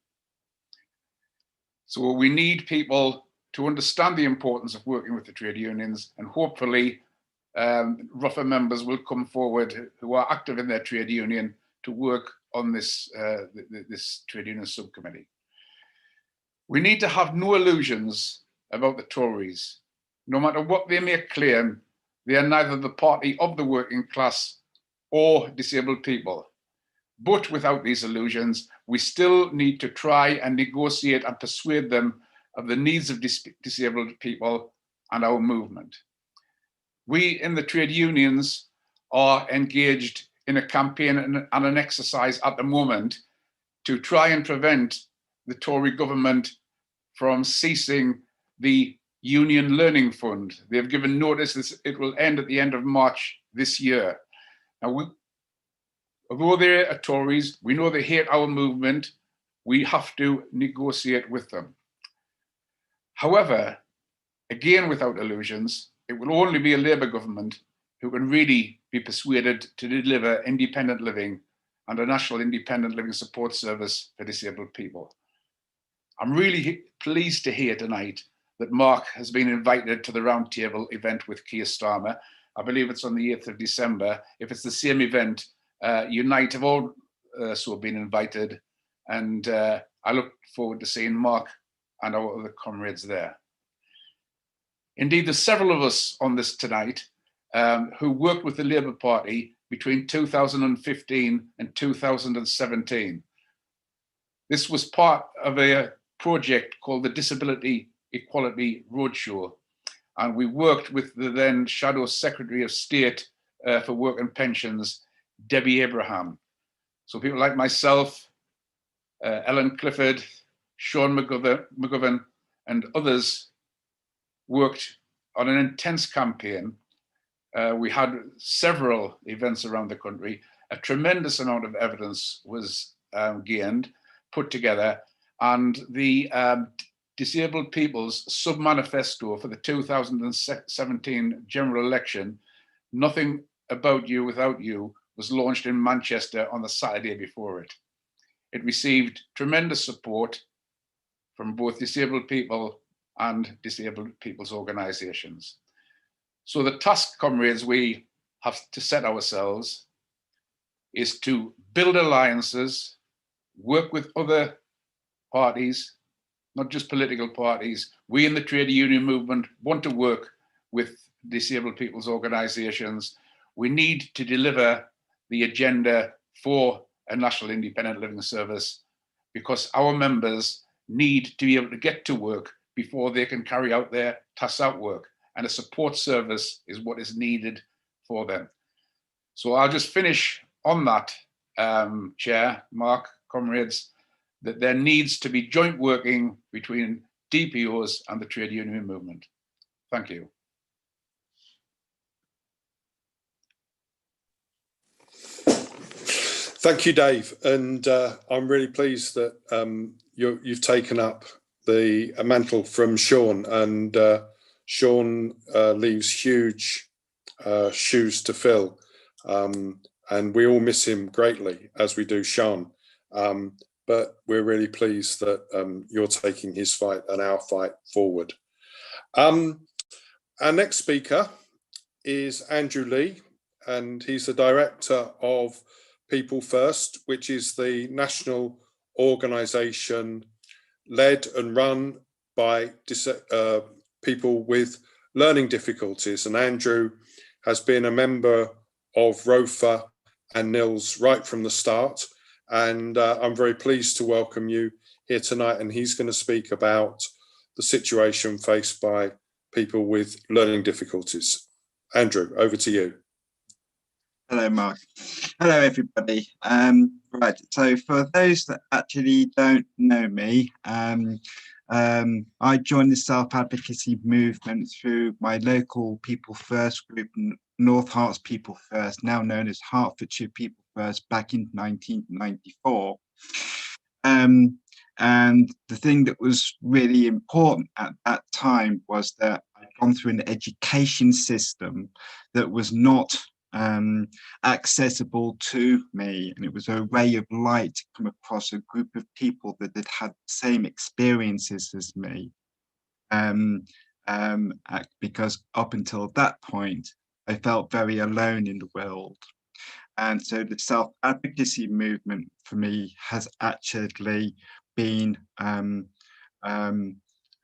S5: So we need people to understand the importance of working with the trade unions, and hopefully ROFA members will come forward who are active in their trade union to work on this, this trade union subcommittee. We need to have no illusions about the Tories. No matter what they may claim, they are neither the party of the working class or disabled people. But without these illusions, we still need to try and negotiate and persuade them of the needs of disabled people and our movement. We in the trade unions are engaged in a campaign and an exercise at the moment to try and prevent the Tory government from ceasing the Union Learning Fund. They have given notice that it will end at the end of March this year. Now, although they are Tories, we know they hate our movement. We have to negotiate with them. However, again, without illusions, it will only be a Labour government who can really be persuaded to deliver independent living and a national independent living support service for disabled people. I'm really pleased to hear tonight that Mark has been invited to the roundtable event with Keir Starmer. I believe it's on the 8th of December. If it's the same event, Unite have also been invited, and I look forward to seeing Mark and our other comrades there. Indeed, there's several of us on this tonight who worked with the Labour Party between 2015 and 2017. This was part of a project called the Disability Equality Roadshow, and we worked with the then Shadow Secretary of State for Work and Pensions, Debbie Abraham. So people like myself, Ellen Clifford, Sean McGovern, and others worked on an intense campaign. We had several events around the country. A tremendous amount of evidence was gained, put together, and the Disabled People's Sub-Manifesto for the 2017 general election, Nothing About You Without You, was launched in Manchester on the Saturday before it. It received tremendous support from both disabled people and disabled people's organisations. So the task, comrades, we have to set ourselves is to build alliances, work with other parties, not just political parties. We in the trade union movement want to work with disabled people's organisations. We need to deliver the agenda for a national independent living service because our members need to be able to get to work before they can carry out their tasks at work. And a support service is what is needed for them. So I'll just finish on that, Chair, Mark, comrades, that there needs to be joint working between DPOs and the trade union movement. Thank you.
S1: Thank you, Dave. And I'm really pleased that you've taken up the mantle from Sean, and Sean leaves huge shoes to fill, and we all miss him greatly, as we do Sean. But we're really pleased that you're taking his fight and our fight forward. Our next speaker is Andrew Lee, and he's the director of People First, which is the national organisation led and run by people with learning difficulties. And Andrew has been a member of ROFA and NILSS right from the start. And I'm very pleased to welcome you here tonight. And he's going to speak about the situation faced by people with learning difficulties. Andrew, over to you.
S6: Hello, Mark. Hello, everybody. Right, so for those that actually don't know me, I joined the self-advocacy movement through my local People First group, North Herts People First, now known as Hertfordshire People First, back in 1994. And the thing that was really important at that time was that I'd gone through an education system that was not accessible to me, and it was a ray of light to come across a group of people that had had the same experiences as me, because up until that point I felt very alone in the world. And so the self-advocacy movement for me has actually been the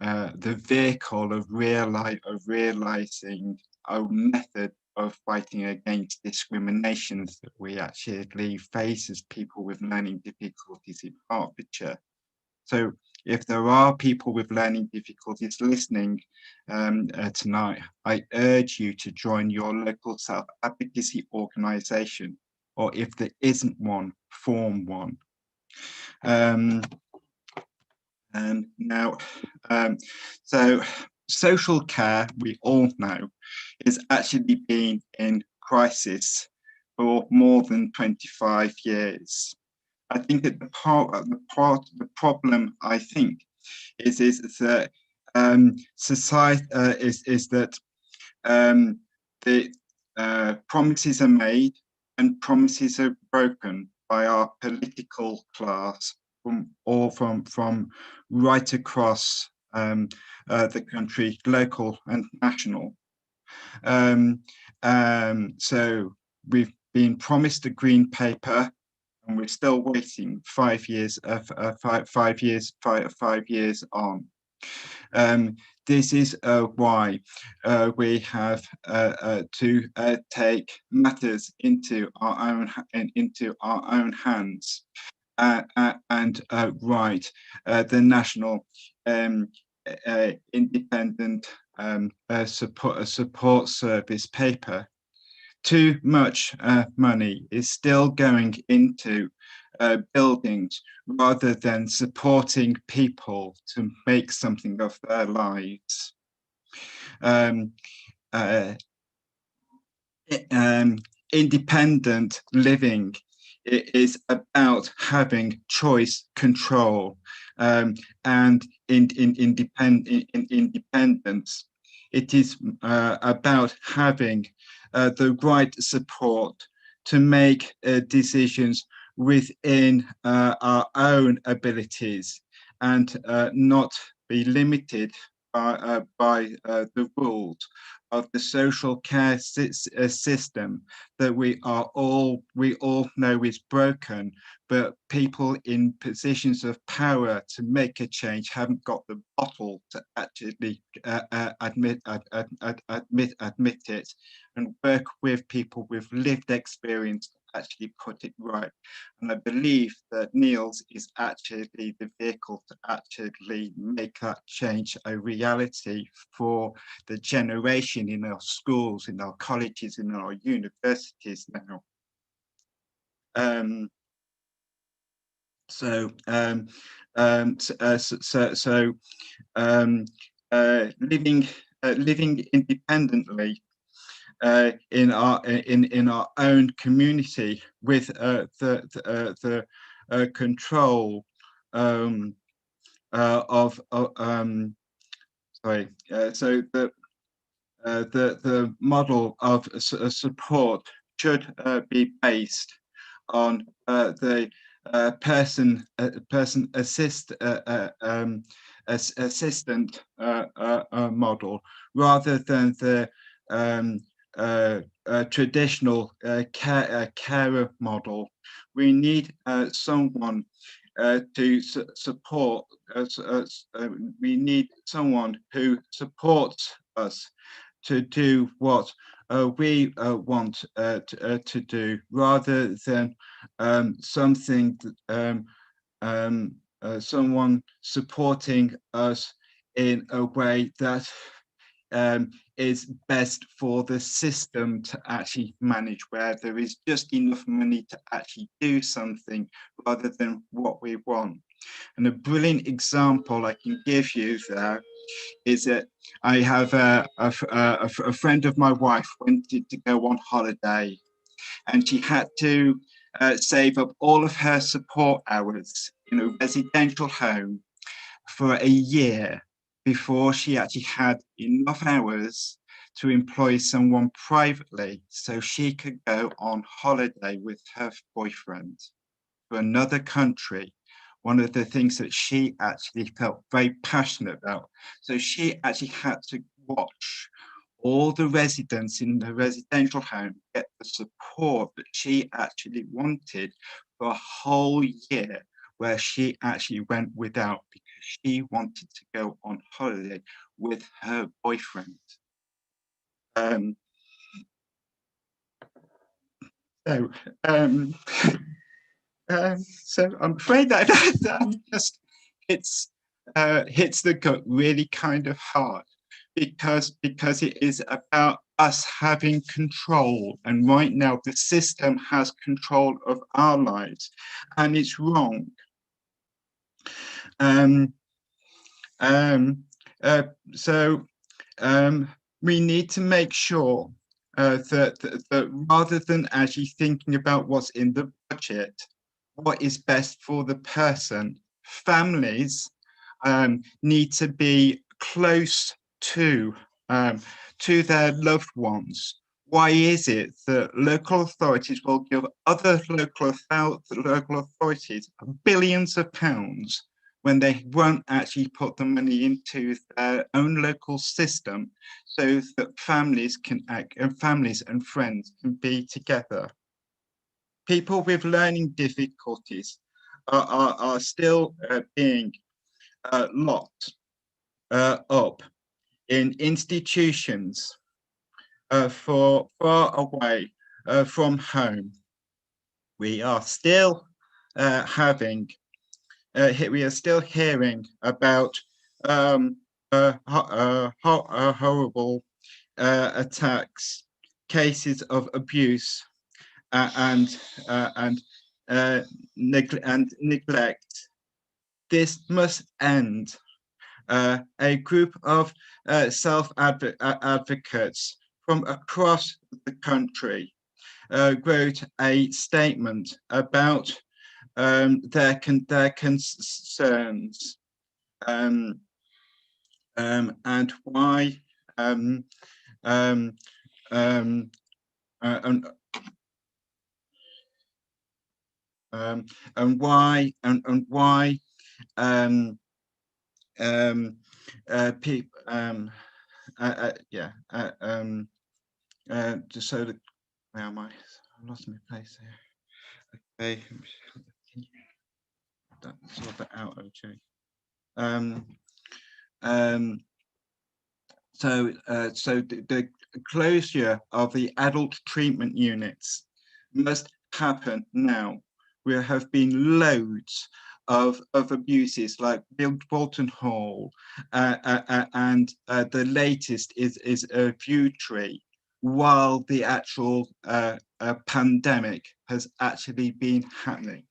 S6: vehicle of realizing a method of fighting against discriminations that we actually face as people with learning difficulties in Hertfordshire. So if there are people with learning difficulties listening tonight, I urge you to join your local self-advocacy organisation, or if there isn't one, form one. So social care, we all know, is actually been in crisis for more than 25 years. I think that the problem, I think, is that society is that the promises are made and promises are broken by our political class from right across the country, local and national. So we've been promised a green paper, and we're still waiting 5 years. 5 years on. This is why we have to take matters into our own hands and write the national independent support service paper too much money is still going into buildings rather than supporting people to make something of their lives. Independent living is about having choice, control, and independence. It is about having the right support to make decisions within our own abilities and not be limited by the rules of the social care system that we all know is broken, but people in positions of power to make a change haven't got the bottle to actually admit it, and work with people with lived experience to actually put it right. And I believe that NILSS is actually the vehicle to actually make that change a reality for the generation in our schools, in our colleges, in our universities now. Living independently in our own community with the control the model of support should be based on the person assistant model rather than the traditional carer model. We need someone to support us. We need someone who supports us to do what we want to do, rather than something someone supporting us in a way that is best for the system to actually manage, where there is just enough money to actually do something rather than what we want. And a brilliant example I can give you there is that I have a friend of my wife wanted to go on holiday, and she had to save up all of her support hours in a residential home for a year before she actually had enough hours to employ someone privately so she could go on holiday with her boyfriend to another country. One of the things that she actually felt very passionate about. So she actually had to watch all the residents in the residential home get the support that she actually wanted for a whole year, where she actually went without because she wanted to go on holiday with her boyfriend. So I'm afraid that just hits the gut really kind of hard, because it is about us having control, and right now the system has control of our lives, and it's wrong. We need to make sure that rather than actually thinking about what's in the budget, what is best for the person, families need to be close to their loved ones. Why is it that local authorities will give other local authorities billions of pounds when they won't actually put the money into their own local system so that families can act, and families and friends can be together? People with learning difficulties are still being locked up in institutions far away from home. We are still hearing about horrible attacks cases of abuse and neglect. This must end. A group of self-advocates from across the country wrote a statement about their concerns and why and why people just so that where am I? I lost my place here. Okay, sort that out, OJ. So the closure of the adult treatment units must happen now. There have been loads of abuses like Bolton Hall, and the latest is a View Tree, while the actual pandemic has actually been happening.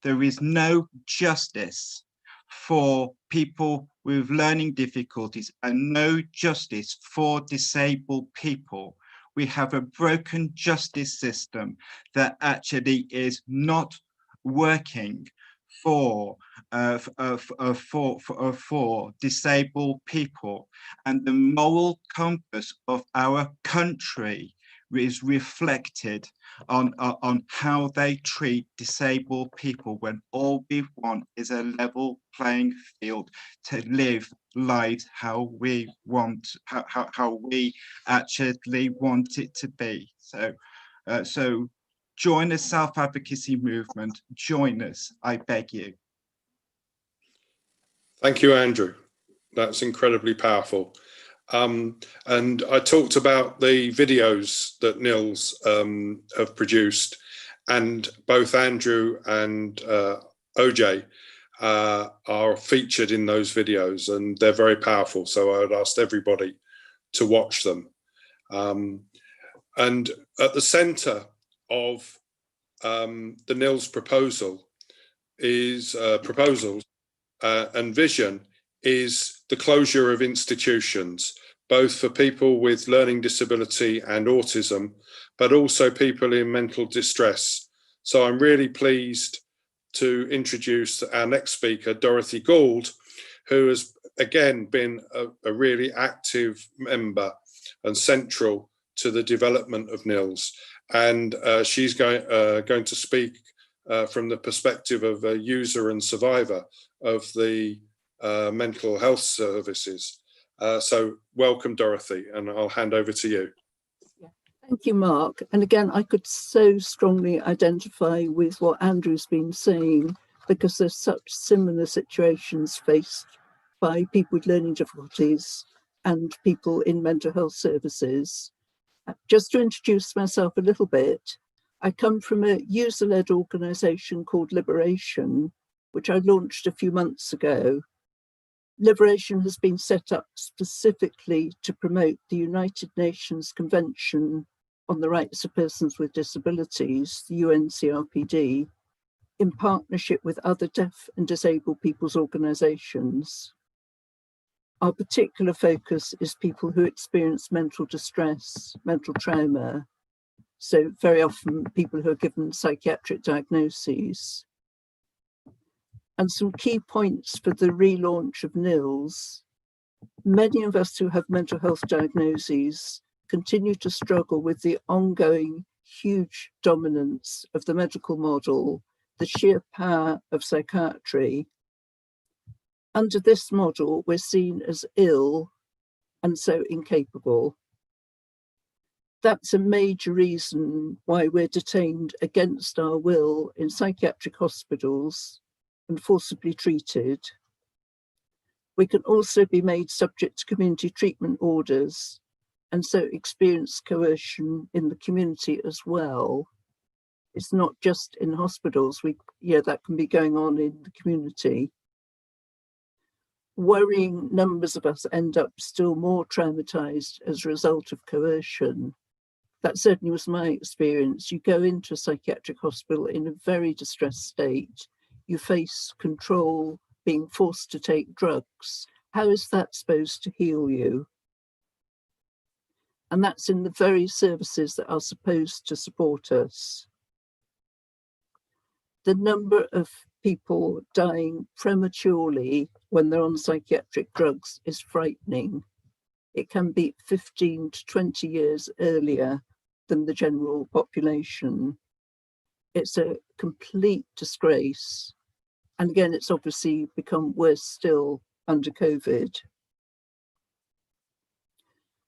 S6: There is no justice for people with learning difficulties and no justice for disabled people. We have a broken justice system that actually is not working for disabled people, and the moral compass of our country is reflected on how they treat disabled people, when all we want is a level playing field to live lives how we want, how we actually want it to be. So join the self-advocacy movement. Join us, I beg you.
S1: Thank you, Andrew. That's incredibly powerful. And I talked about the videos that NILSS have produced, and both Andrew and OJ are featured in those videos, and they're very powerful. So I would ask everybody to watch them. And at the centre of the NILSS proposal is proposals and vision is the closure of institutions, both for people with learning disability and autism, but also people in mental distress. So I'm really pleased to introduce our next speaker, Dorothy Gould, who has again been a really active member and central to the development of NILSS. And she's going to speak from the perspective of a user and survivor of the mental health services. So welcome, Dorothy, and I'll hand over to you.
S7: Thank you, Mark. And again, I could so strongly identify with what Andrew's been saying, because there's such similar situations faced by people with learning difficulties and people in mental health services. Just to introduce myself a little bit, I come from a user-led organisation called Liberation, which I launched a few months ago. Liberation has been set up specifically to promote the United Nations Convention on the Rights of Persons with Disabilities, the UNCRPD, in partnership with other deaf and disabled people's organisations. Our particular focus is people who experience mental distress, mental trauma, so very often people who are given psychiatric diagnoses. And some key points for the relaunch of NILSS. Many of us who have mental health diagnoses continue to struggle with the ongoing huge dominance of the medical model, the sheer power of psychiatry. Under this model, we're seen as ill and so incapable. That's a major reason why we're detained against our will in psychiatric hospitals and forcibly treated. We can also be made subject to community treatment orders and so experience coercion in the community as well. It's not just in hospitals, that can be going on in the community. Worrying numbers of us end up still more traumatized as a result of coercion. That certainly was my experience. You go into a psychiatric hospital in a very distressed state. You face control, being forced to take drugs. How is that supposed to heal you? And that's in the very services that are supposed to support us. The number of people dying prematurely when they're on psychiatric drugs is frightening. It can be 15 to 20 years earlier than the general population. It's a complete disgrace. And again, it's obviously become worse still under COVID.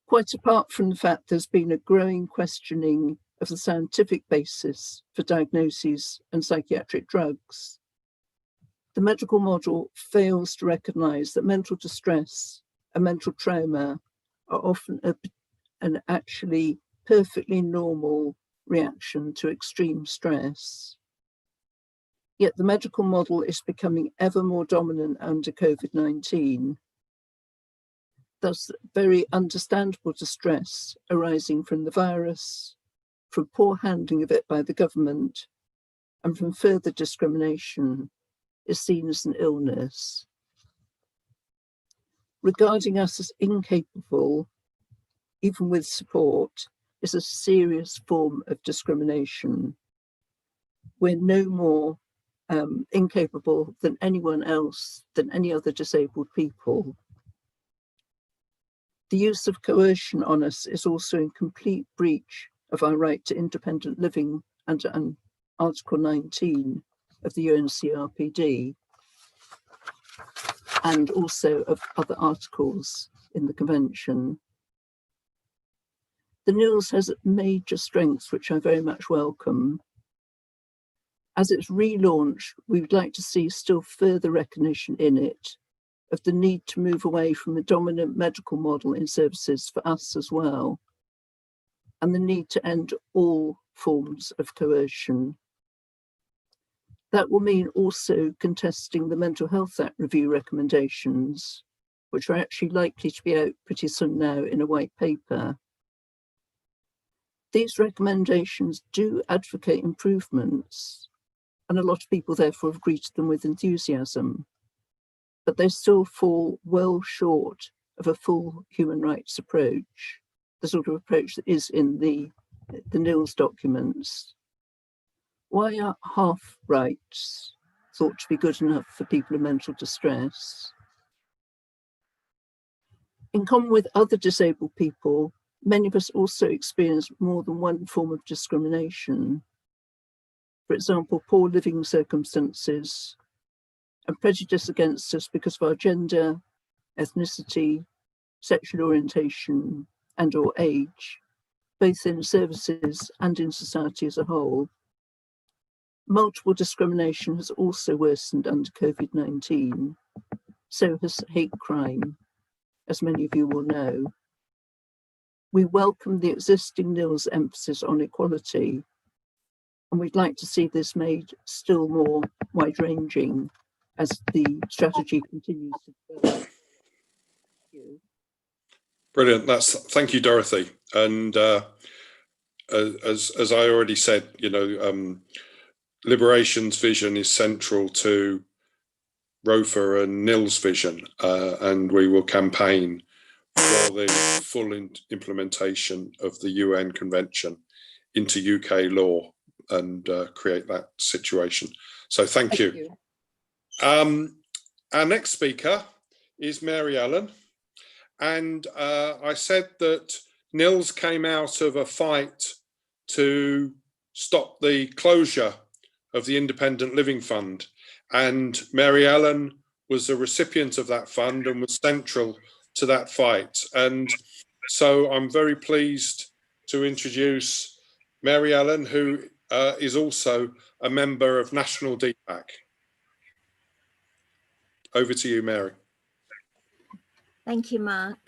S7: Quite apart from the fact there's been a growing questioning of the scientific basis for diagnoses and psychiatric drugs, the medical model fails to recognise that mental distress and mental trauma are often an actually perfectly normal reaction to extreme stress. Yet the medical model is becoming ever more dominant under COVID-19. Thus, very understandable distress arising from the virus, from poor handling of it by the government, and from further discrimination is seen as an illness. Regarding us as incapable, even with support, is a serious form of discrimination. We're no more incapable than anyone else, than any other disabled people. The use of coercion on us is also in complete breach of our right to independent living under Article 19 of the UNCRPD, and also of other articles in the Convention. The NILSS has major strengths, which I very much welcome. As it's relaunched, we would like to see still further recognition in it of the need to move away from the dominant medical model in services for us as well, and the need to end all forms of coercion. That will mean also contesting the Mental Health Act review recommendations, which are actually likely to be out pretty soon now in a white paper. These recommendations do advocate improvements, and a lot of people therefore have greeted them with enthusiasm, but they still fall well short of a full human rights approach, the sort of approach that is in the NILSS documents. Why are half rights thought to be good enough for people in mental distress? In common with other disabled people, many of us also experience more than one form of discrimination. For example, poor living circumstances and prejudice against us because of our gender, ethnicity, sexual orientation, and or age, both in services and in society as a whole. Multiple discrimination has also worsened under COVID-19. So has hate crime, as many of you will know. We welcome the existing NILSS emphasis on equality, and we'd like to see this made still more wide-ranging as the strategy continues to develop. Thank you.
S1: Brilliant. Thank you, Dorothy. And as I already said, you know, Liberation's vision is central to ROFA and NILSS vision, and we will campaign for the full implementation of the UN Convention into UK law and create that situation. So thank you. Our next speaker is Mary Ellen, and I said that NILSS came out of a fight to stop the closure of the Independent Living Fund, and Mary Ellen was a recipient of that fund and was central to that fight. And so I'm very pleased to introduce Mary Ellen, who is also a member of National DPAC. Over to you, Mary.
S8: Thank you, Mark.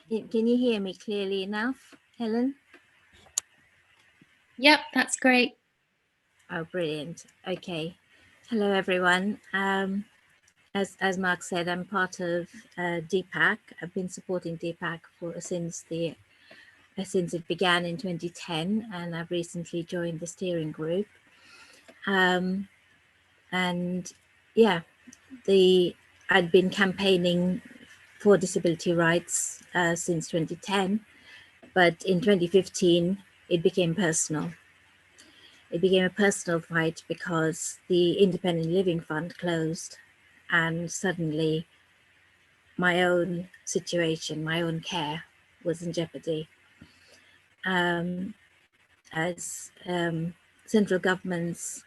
S8: Can you hear me clearly enough, Helen?
S9: Yep, that's great.
S8: Oh, brilliant. Okay. Hello, everyone. As Mark said, I'm part of DPAC. I've been supporting DPAC since the since it began in 2010, and I've recently joined the steering group. And yeah, I'd been campaigning for disability rights since 2010, but in 2015 it became personal. It became a personal fight because the Independent Living Fund closed, and suddenly my own situation, my own care was in jeopardy. As central governments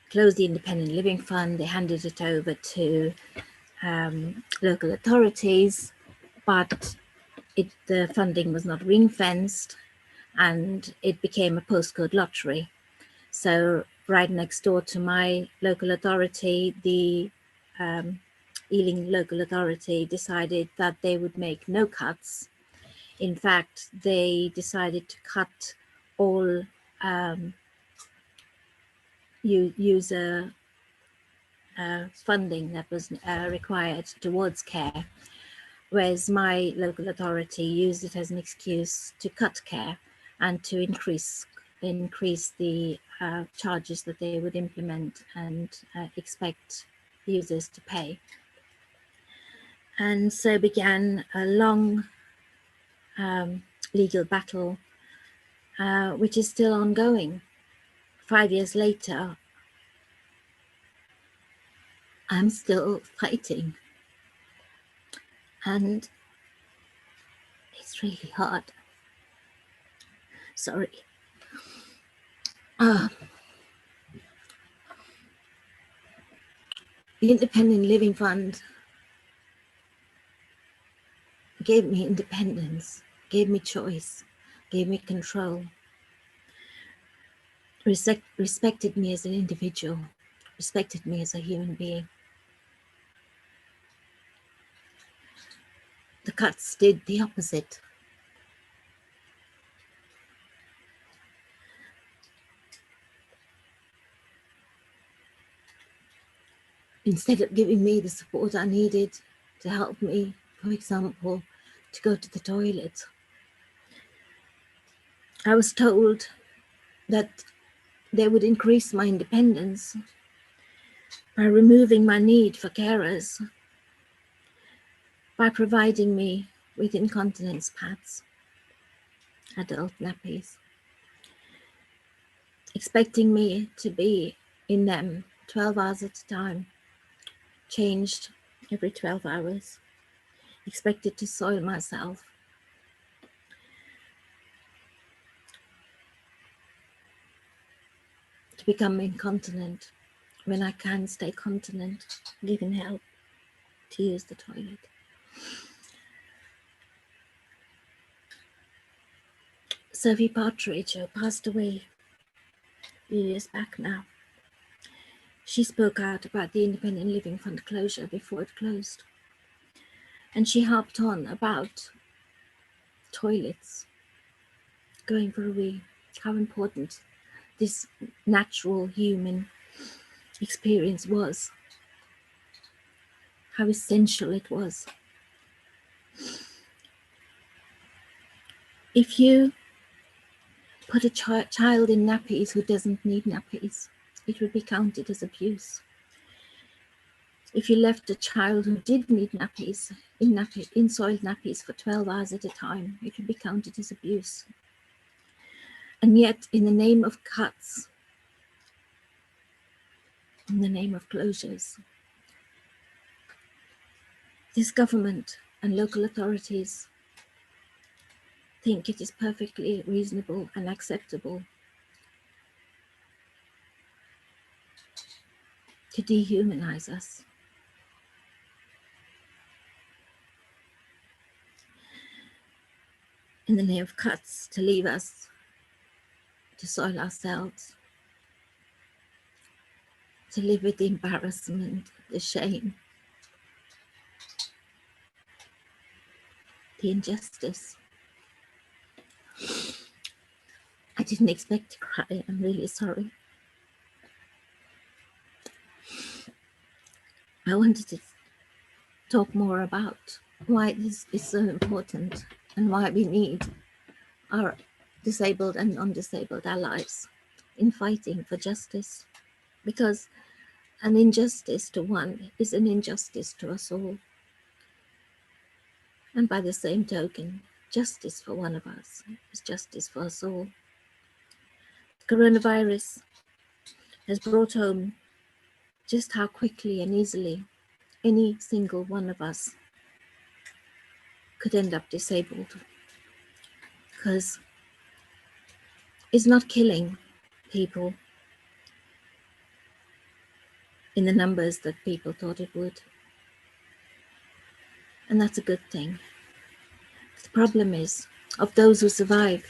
S8: closed the Independent Living Fund, they handed it over to local authorities, but the funding was not ring-fenced, and it became a postcode lottery. So right next door to my local authority, the Ealing local authority decided that they would make no cuts. In fact, they decided to cut all user funding that was required towards care, whereas my local authority used it as an excuse to cut care and to increase the charges that they would implement and expect users to pay. And so began a long legal battle, which is still ongoing. 5 years later, I'm still fighting, and it's really hard. Sorry. The Independent Living Fund gave me independence, gave me choice, gave me control, respected me as an individual, respected me as a human being. The cuts did the opposite. Instead of giving me the support I needed to help me, for example, to go to the toilet, I was told that they would increase my independence by removing my need for carers, by providing me with incontinence pads, adult nappies, expecting me to be in them 12 hours at a time, changed every 12 hours, expected to soil myself. To become incontinent when I can stay continent, given help to use the toilet. Sophie Partridge, who passed away a few years back now, she spoke out about the Independent Living Fund closure before it closed. And she harped on about toilets, going for a wee, how important this natural human experience was, how essential it was. If you put a child in nappies who doesn't need nappies, it would be counted as abuse. If you left a child who did need nappies in soiled nappies for 12 hours at a time, it would be counted as abuse. And yet, in the name of cuts, in the name of closures, this government and local authorities think it is perfectly reasonable and acceptable to dehumanize us. In the name of cuts, to leave us to soil ourselves, to live with the embarrassment, the shame, the injustice. I didn't expect to cry, I'm really sorry. I wanted to talk more about why this is so important and why we need our disabled and non-disabled allies in fighting for justice, because an injustice to one is an injustice to us all. And by the same token, justice for one of us is justice for us all. Coronavirus has brought home just how quickly and easily any single one of us could end up disabled, because it's not killing people in the numbers that people thought it would. And that's a good thing. The problem is, of those who survive,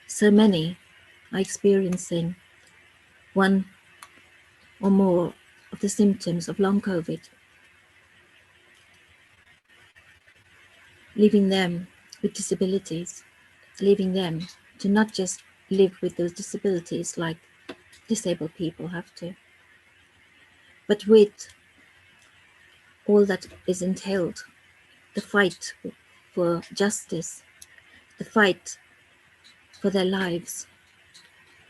S8: so many are experiencing one or more of the symptoms of long COVID, leaving them with disabilities, leaving them to not just live with those disabilities like disabled people have to, but with all that is entailed, the fight for justice, the fight for their lives,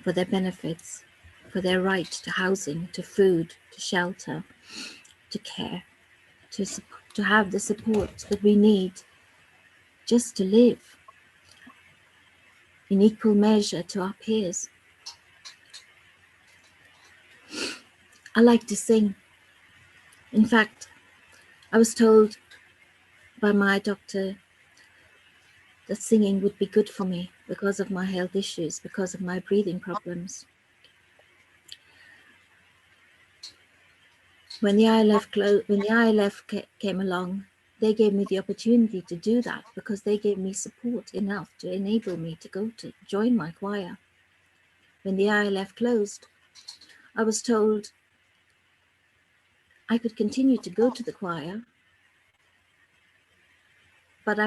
S8: for their benefits, for their right to housing, to food, to shelter, to care, to have the support that we need just to live in equal measure to our peers. I like to sing. In fact, I was told by my doctor that singing would be good for me because of my health issues, because of my breathing problems. When the ILF came along, they gave me the opportunity to do that because they gave me support enough to enable me to join my choir. When the ILF closed, I was told I could continue to go to the choir, but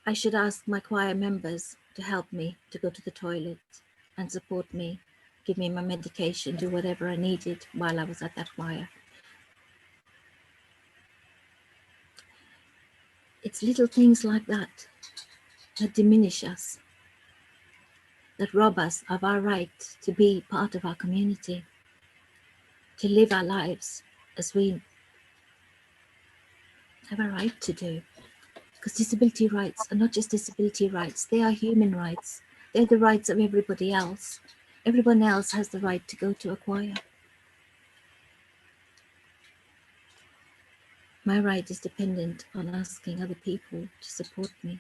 S8: I should ask my choir members to help me to go to the toilet and support me, give me my medication, do whatever I needed while I was at that choir. It's little things like that that diminish us, that rob us of our right to be part of our community, to live our lives as we have a right to do. Because disability rights are not just disability rights, they are human rights. They're the rights of everybody else. Everyone else has the right to go to a choir. My right is dependent on asking other people to support me.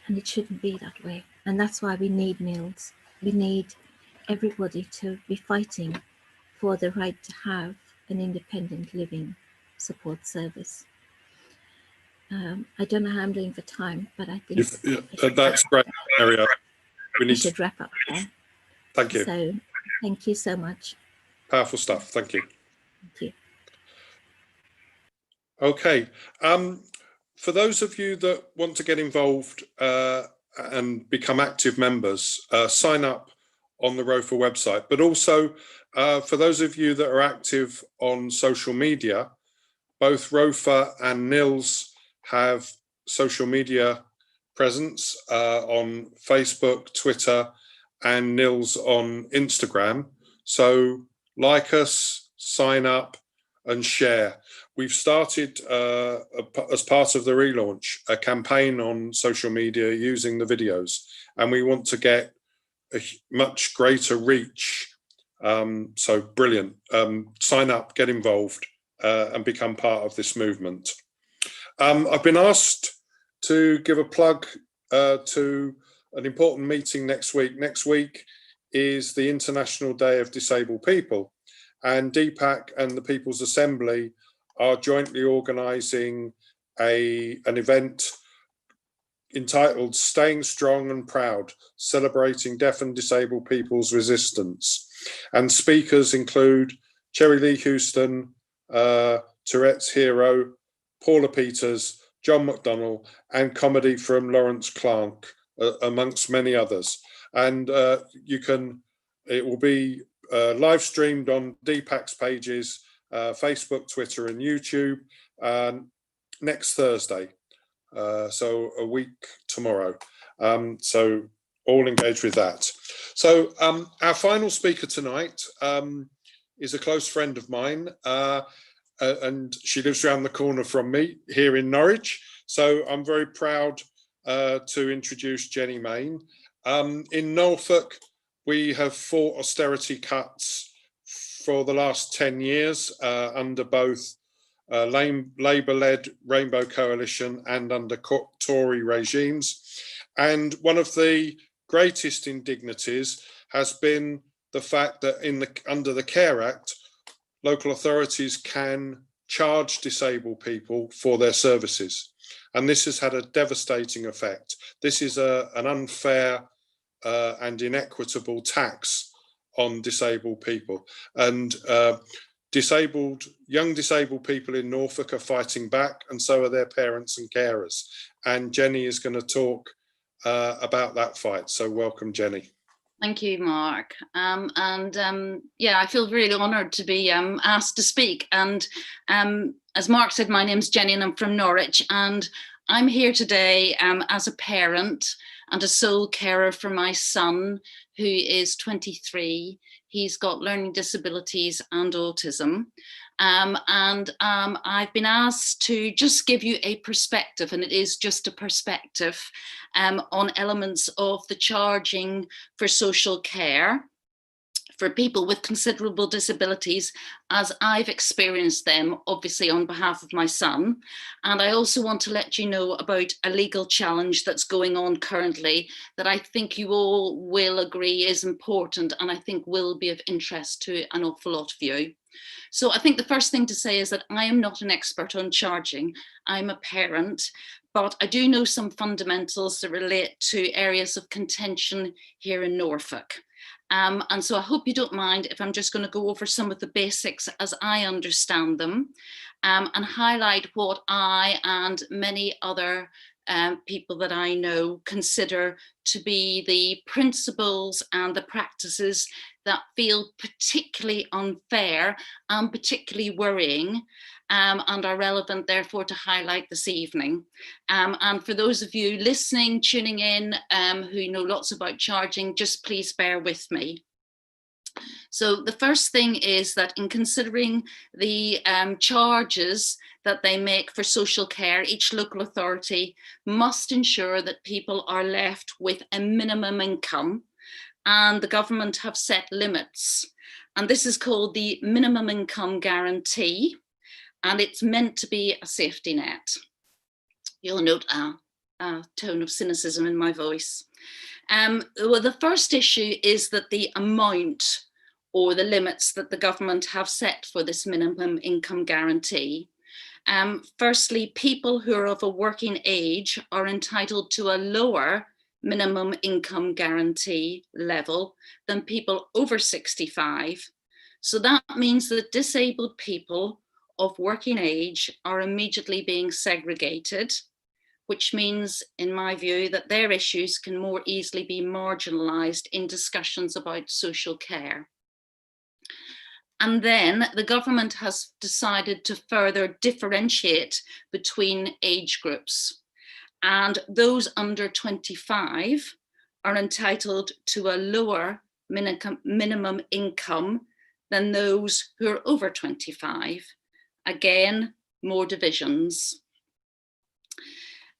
S8: And it shouldn't be that way. And that's why we need NILSS. We need everybody to be fighting for the right to have an independent living support service. I don't know how I'm doing for time, but I think
S1: that's great, Maria.
S8: We should wrap up there.
S1: Thank you.
S8: So, thank you so much.
S1: Powerful stuff. Thank you.
S8: Thank you.
S1: Okay. For those of you that want to get involved and become active members, sign up on the ROFA website. But also, for those of you that are active on social media, both ROFA and NILSS have social media presence on Facebook, Twitter, and NILSS on Instagram. So like us, sign up and share. We've started, as part of the relaunch, a campaign on social media using the videos, and we want to get a much greater reach. So brilliant. Sign up, get involved, and become part of this movement. I've been asked to give a plug to an important meeting next week. Next week is the International Day of Disabled People, and DPAC and the People's Assembly are jointly organising an event entitled Staying Strong and Proud, Celebrating Deaf and Disabled People's Resistance. And speakers include Cherry Lee Houston, Tourette's hero, Paula Peters, John McDonnell, and comedy from Lawrence Clark, amongst many others. And it will be live streamed on DPAC's pages Facebook, Twitter and YouTube next Thursday. So a week tomorrow. So all engage with that. So our final speaker tonight is a close friend of mine, and she lives around the corner from me here in Norwich. So I'm very proud to introduce Jenny Main. In Norfolk, we have fought austerity cuts for the last 10 years under both Labour-led Rainbow Coalition and under Tory regimes. And one of the greatest indignities has been the fact that under the Care Act, local authorities can charge disabled people for their services. And this has had a devastating effect. This is an unfair and inequitable tax on disabled people. And young disabled people in Norfolk are fighting back, and so are their parents and carers. And Jenny is going to talk about that fight. So welcome, Jenny.
S9: Thank you, Mark. Yeah, I feel really honoured to be asked to speak. And as Mark said, my name's Jenny and I'm from Norwich. And I'm here today as a parent and a sole carer for my son, who is 23. He's got learning disabilities and autism. I've been asked to just give you a perspective, and it is just a perspective, on elements of the charging for social care for people with considerable disabilities as I've experienced them, obviously on behalf of my son. And I also want to let you know about a legal challenge that's going on currently that I think you all will agree is important and I think will be of interest to an awful lot of you. So I think the first thing to say is that I am not an expert on charging. I'm a parent, but I do know some fundamentals that relate to areas of contention here in Norfolk. And so I hope you don't mind if I'm just going to go over some of the basics as I understand them, and highlight what I and many other people that I know consider to be the principles and the practices that feel particularly unfair and particularly worrying, and are relevant therefore to highlight this evening. And for those of you listening, tuning in, who know lots about charging, just please bear with me. So the first thing is that in considering the charges that they make for social care, each local authority must ensure that people are left with a minimum income, and the government have set limits. And this is called the minimum income guarantee, and it's meant to be a safety net. You'll note a tone of cynicism in my voice. Well, the first issue is that the amount or the limits that the government have set for this minimum income guarantee. Firstly, people who are of a working age are entitled to a lower minimum income guarantee level than people over 65. So that means that disabled people of working age are immediately being segregated, which means, in my view, that their issues can more easily be marginalised in discussions about social care. And then the government has decided to further differentiate between age groups. And those under 25 are entitled to a lower minimum income than those who are over 25. Again, more divisions.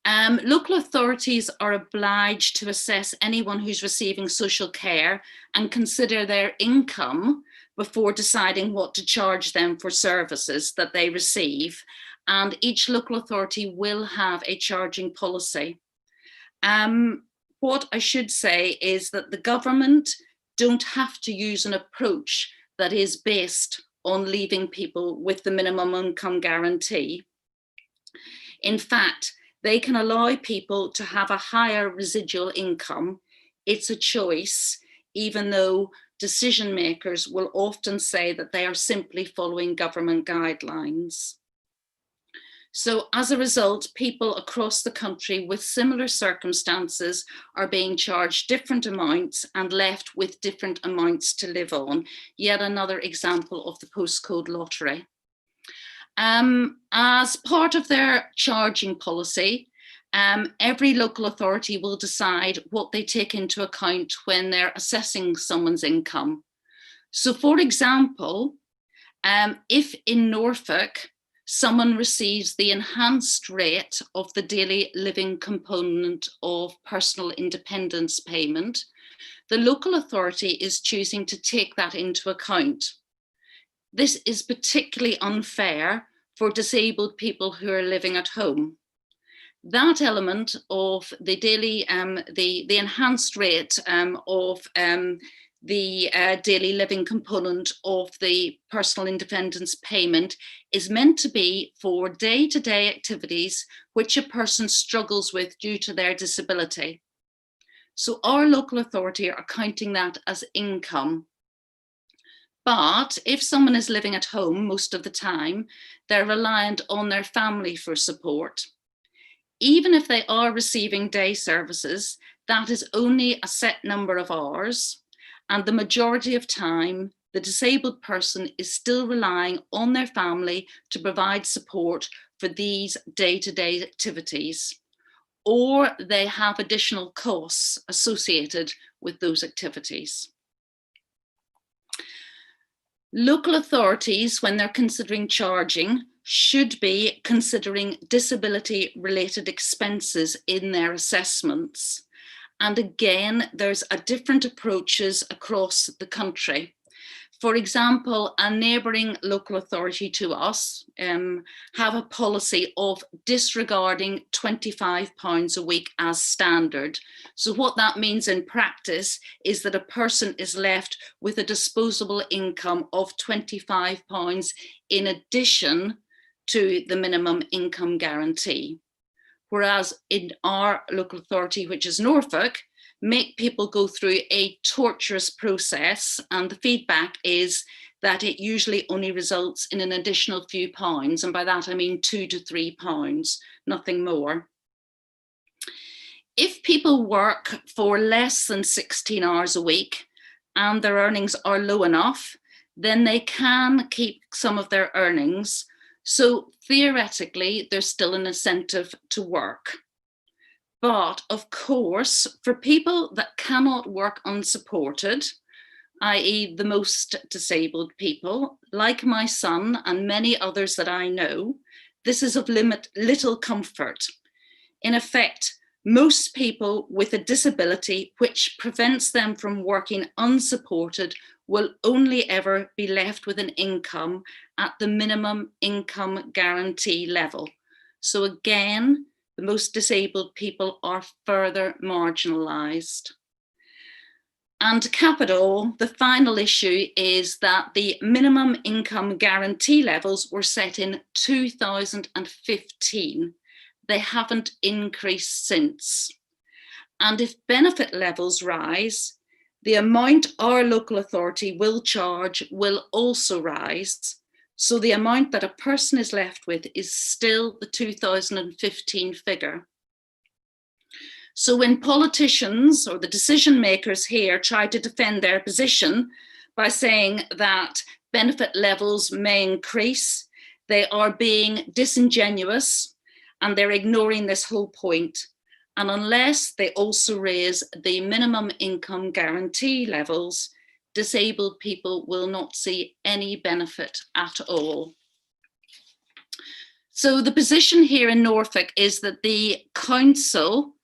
S9: Local authorities are obliged to assess anyone who's receiving social care and consider their income before deciding what to charge them for services that they receive. And each local authority will have a charging policy. What I should say is that the government don't have to use an approach that is based on leaving people with the minimum income guarantee. In fact, they can allow people to have a higher residual income. It's a choice, even though decision makers will often say that they are simply following government guidelines. So as a result, people across the country with similar circumstances are being charged different amounts and left with different amounts to live on. Yet another example of the postcode lottery. As part of their charging policy, every local authority will decide what they take into account when they're assessing someone's income. So, for example, if in Norfolk, someone receives the enhanced rate of the daily living component of personal independence payment, the local authority is choosing to take that into account. This is particularly unfair for disabled people who are living at home. That element of the daily, the enhanced rate of the daily living component of the personal independence payment is meant to be for day-to-day activities which a person struggles with due to their disability. So our local authority are counting that as income. But if someone is living at home most of the time, they're reliant on their family for support. Even if they are receiving day services, that is only a set number of hours. And the majority of time, the disabled person is still relying on their family to provide support for these day-to-day activities, or they have additional costs associated with those activities. Local authorities, when they're considering charging, should be considering disability-related expenses in their assessments. And again, there's different approaches across the country. For example, a neighbouring local authority to us have a policy of disregarding £25 a week as standard. So what that means in practice is that a person is left with a disposable income of £25 in addition to the minimum income guarantee. Whereas in our local authority, which is Norfolk, make people go through a torturous process, and the feedback is that it usually only results in an additional few pounds, and by that I mean £2 to £3, nothing more. If people work for less than 16 hours a week and their earnings are low enough, then they can keep some of their earnings. So theoretically, there's still an incentive to work. But of course, for people that cannot work unsupported, i.e. the most disabled people, like my son and many others that I know, this is of little comfort. In effect, most people with a disability which prevents them from working unsupported will only ever be left with an income at the minimum income guarantee level. So again, the most disabled people are further marginalised. And to cap it all, the final issue is that the minimum income guarantee levels were set in 2015. They haven't increased since. And if benefit levels rise, the amount our local authority will charge will also rise. So the amount that a person is left with is still the 2015 figure. So when politicians or the decision makers here try to defend their position by saying that benefit levels may increase, they are being disingenuous and they're ignoring this whole point. And unless they also raise the minimum income guarantee levels, disabled people will not see any benefit at all. So the position here in Norfolk is that the council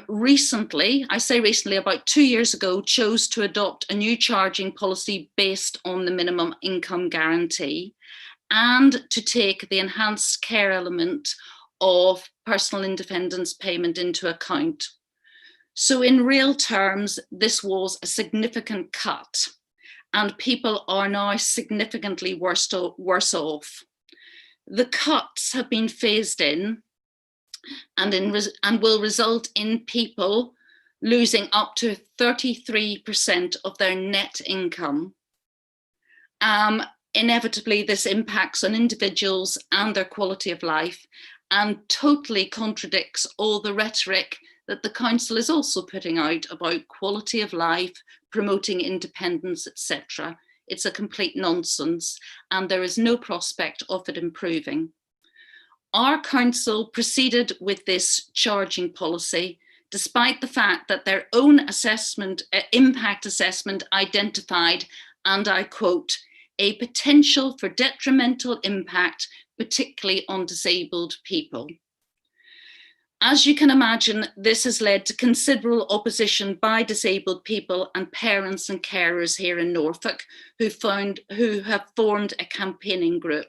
S9: recently, I say recently, about 2 years ago, chose to adopt a new charging policy based on the minimum income guarantee and to take the enhanced care element of personal independence payment into account. So in real terms, this was a significant cut and people are now significantly worse off. The cuts have been phased in and will result in people losing up to 33% of their net income. Inevitably, this impacts on individuals and their quality of life and totally contradicts all the rhetoric that the council is also putting out about quality of life, promoting independence, etc. It's a complete nonsense, and there is no prospect of it improving. Our council proceeded with this charging policy despite the fact that their own impact assessment identified, and I quote, a potential for detrimental impact, particularly on disabled people. As you can imagine, this has led to considerable opposition by disabled people and parents and carers here in Norfolk who have formed a campaigning group.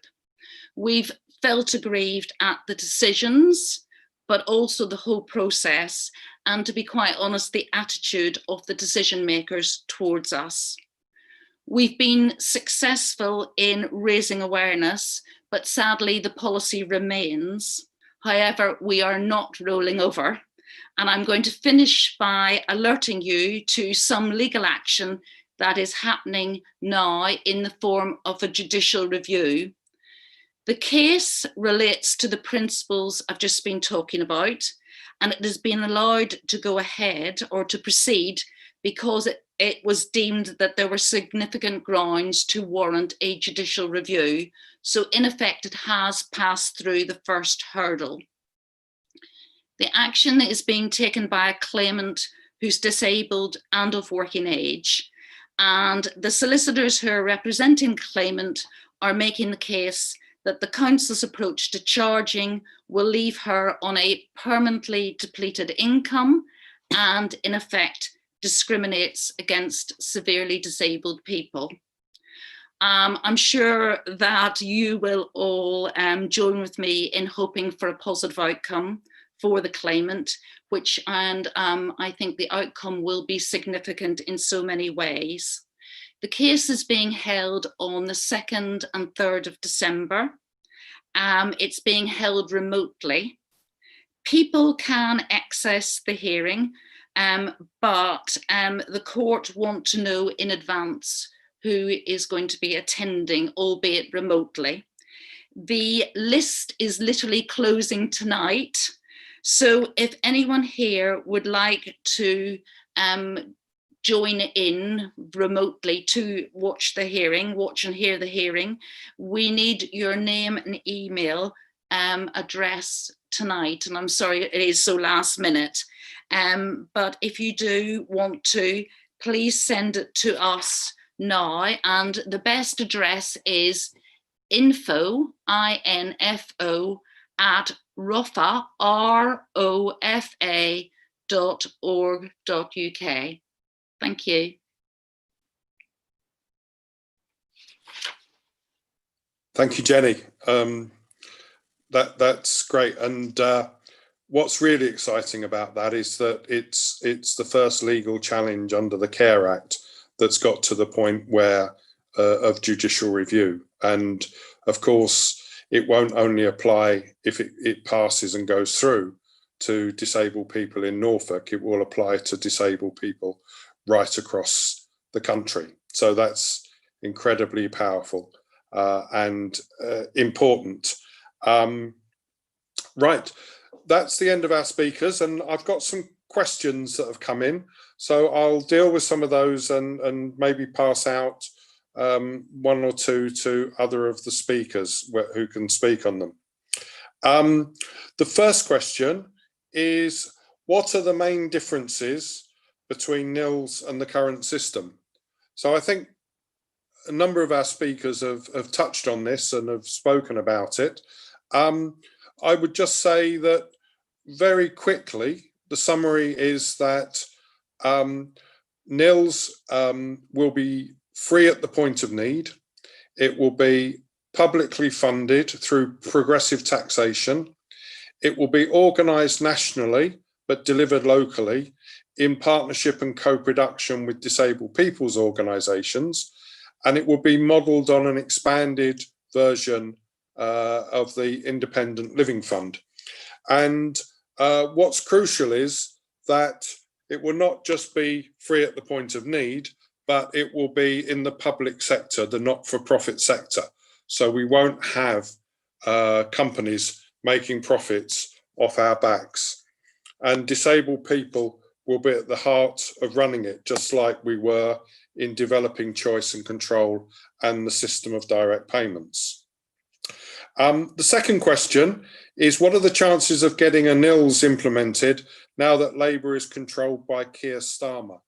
S9: We've felt aggrieved at the decisions, but also the whole process, and to be quite honest, the attitude of the decision makers towards us. We've been successful in raising awareness, but sadly the policy remains. However, we are not rolling over. And I'm going to finish by alerting you to some legal action that is happening now in the form of a judicial review. The case relates to the principles I've just been talking about, and it has been allowed to go ahead or to proceed because it was deemed that there were significant grounds to warrant a judicial review. So in effect, it has passed through the first hurdle. The action is being taken by a claimant who's disabled and of working age. And the solicitors who are representing the claimant are making the case that the council's approach to charging will leave her on a permanently depleted income and in effect discriminates against severely disabled people. I'm sure that you will all join with me in hoping for a positive outcome for the claimant, I think the outcome will be significant in so many ways. The case is being held on the 2nd and 3rd of December. It's being held remotely. People can access the hearing, but the court want to know in advance who is going to be attending, albeit remotely. The list is literally closing tonight. So if anyone here would like to join in remotely to watch and hear the hearing, we need your name and email address tonight. And I'm sorry it is so last minute. But if you do want to, please send it to us now. And the best address is info, I-N-F-O, at rofa, rofa.org.uk. Thank you.
S1: Thank you, Jenny. That's great. And what's really exciting about that is that it's the first legal challenge under the Care Act that's got to the point where of judicial review. And of course, it won't only apply if it passes and goes through to disabled people in Norfolk, it will apply to disabled people right across the country. So that's incredibly powerful and important. Right, that's the end of our speakers, and I've got some questions that have come in. So I'll deal with some of those and maybe pass out one or two to other of the speakers who can speak on them. The first question is, what are the main differences between NILSS and the current system? So I think a number of our speakers have touched on this and have spoken about it. I would just say that very quickly, the summary is that NILSS will be free at the point of need. It will be publicly funded through progressive taxation. It will be organised nationally, but delivered locally in partnership and co-production with disabled people's organisations. And it will be modelled on an expanded version of the Independent Living Fund. And what's crucial is that it will not just be free at the point of need, but it will be in the public sector, the not-for-profit sector. So we won't have companies making profits off our backs. And disabled people will be at the heart of running it, just like we were in developing choice and control and the system of direct payments. The second question is, what are the chances of getting a NILSS implemented now that Labour is controlled by Keir Starmer?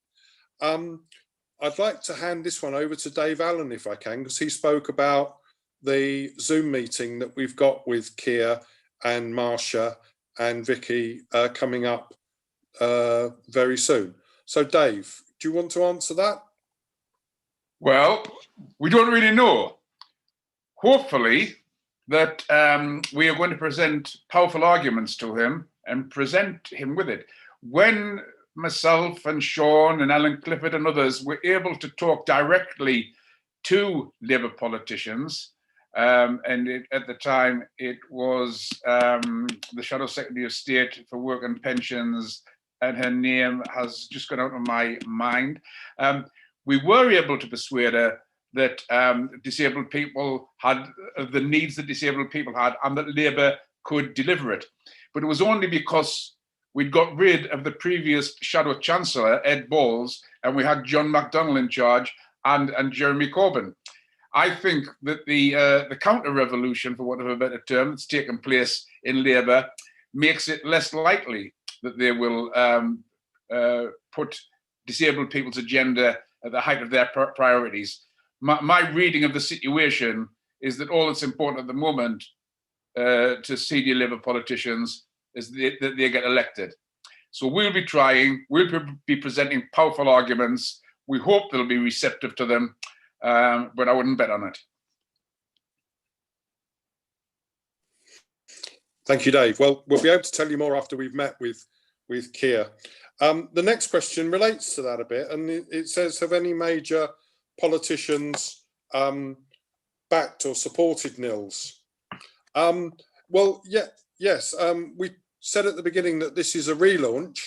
S1: I'd like to hand this one over to Dave Allen, if I can, because he spoke about the Zoom meeting that we've got with Keir and Marsha and Vicky coming up very soon. So Dave, do you want to answer that?
S5: Well, we don't really know. Hopefully that we are going to present powerful arguments to him and present him with it. When myself and Sean and Alan Clifford and others were able to talk directly to Labour politicians, at the time it was the Shadow Secretary of State for Work and Pensions, and her name has just gone out of my mind. We were able to persuade her that disabled people had the needs that disabled people had, and that Labour could deliver it. But it was only because we'd got rid of the previous Shadow Chancellor, Ed Balls, and we had John McDonnell in charge and Jeremy Corbyn. I think that the counter-revolution, for want of a better term, that's taken place in Labour makes it less likely that they will put disabled people's agenda at the height of their priorities. My reading of the situation is that all that's important at the moment to senior Labour politicians is that they get elected. So we'll be trying, we'll be presenting powerful arguments. We hope they'll be receptive to them, but I wouldn't bet on it.
S1: Thank you, Dave. Well, we'll be able to tell you more after we've met with Keir. The next question relates to that a bit, and it says, have any major politicians backed or supported NILSS? Well, yes. We said at the beginning that this is a relaunch.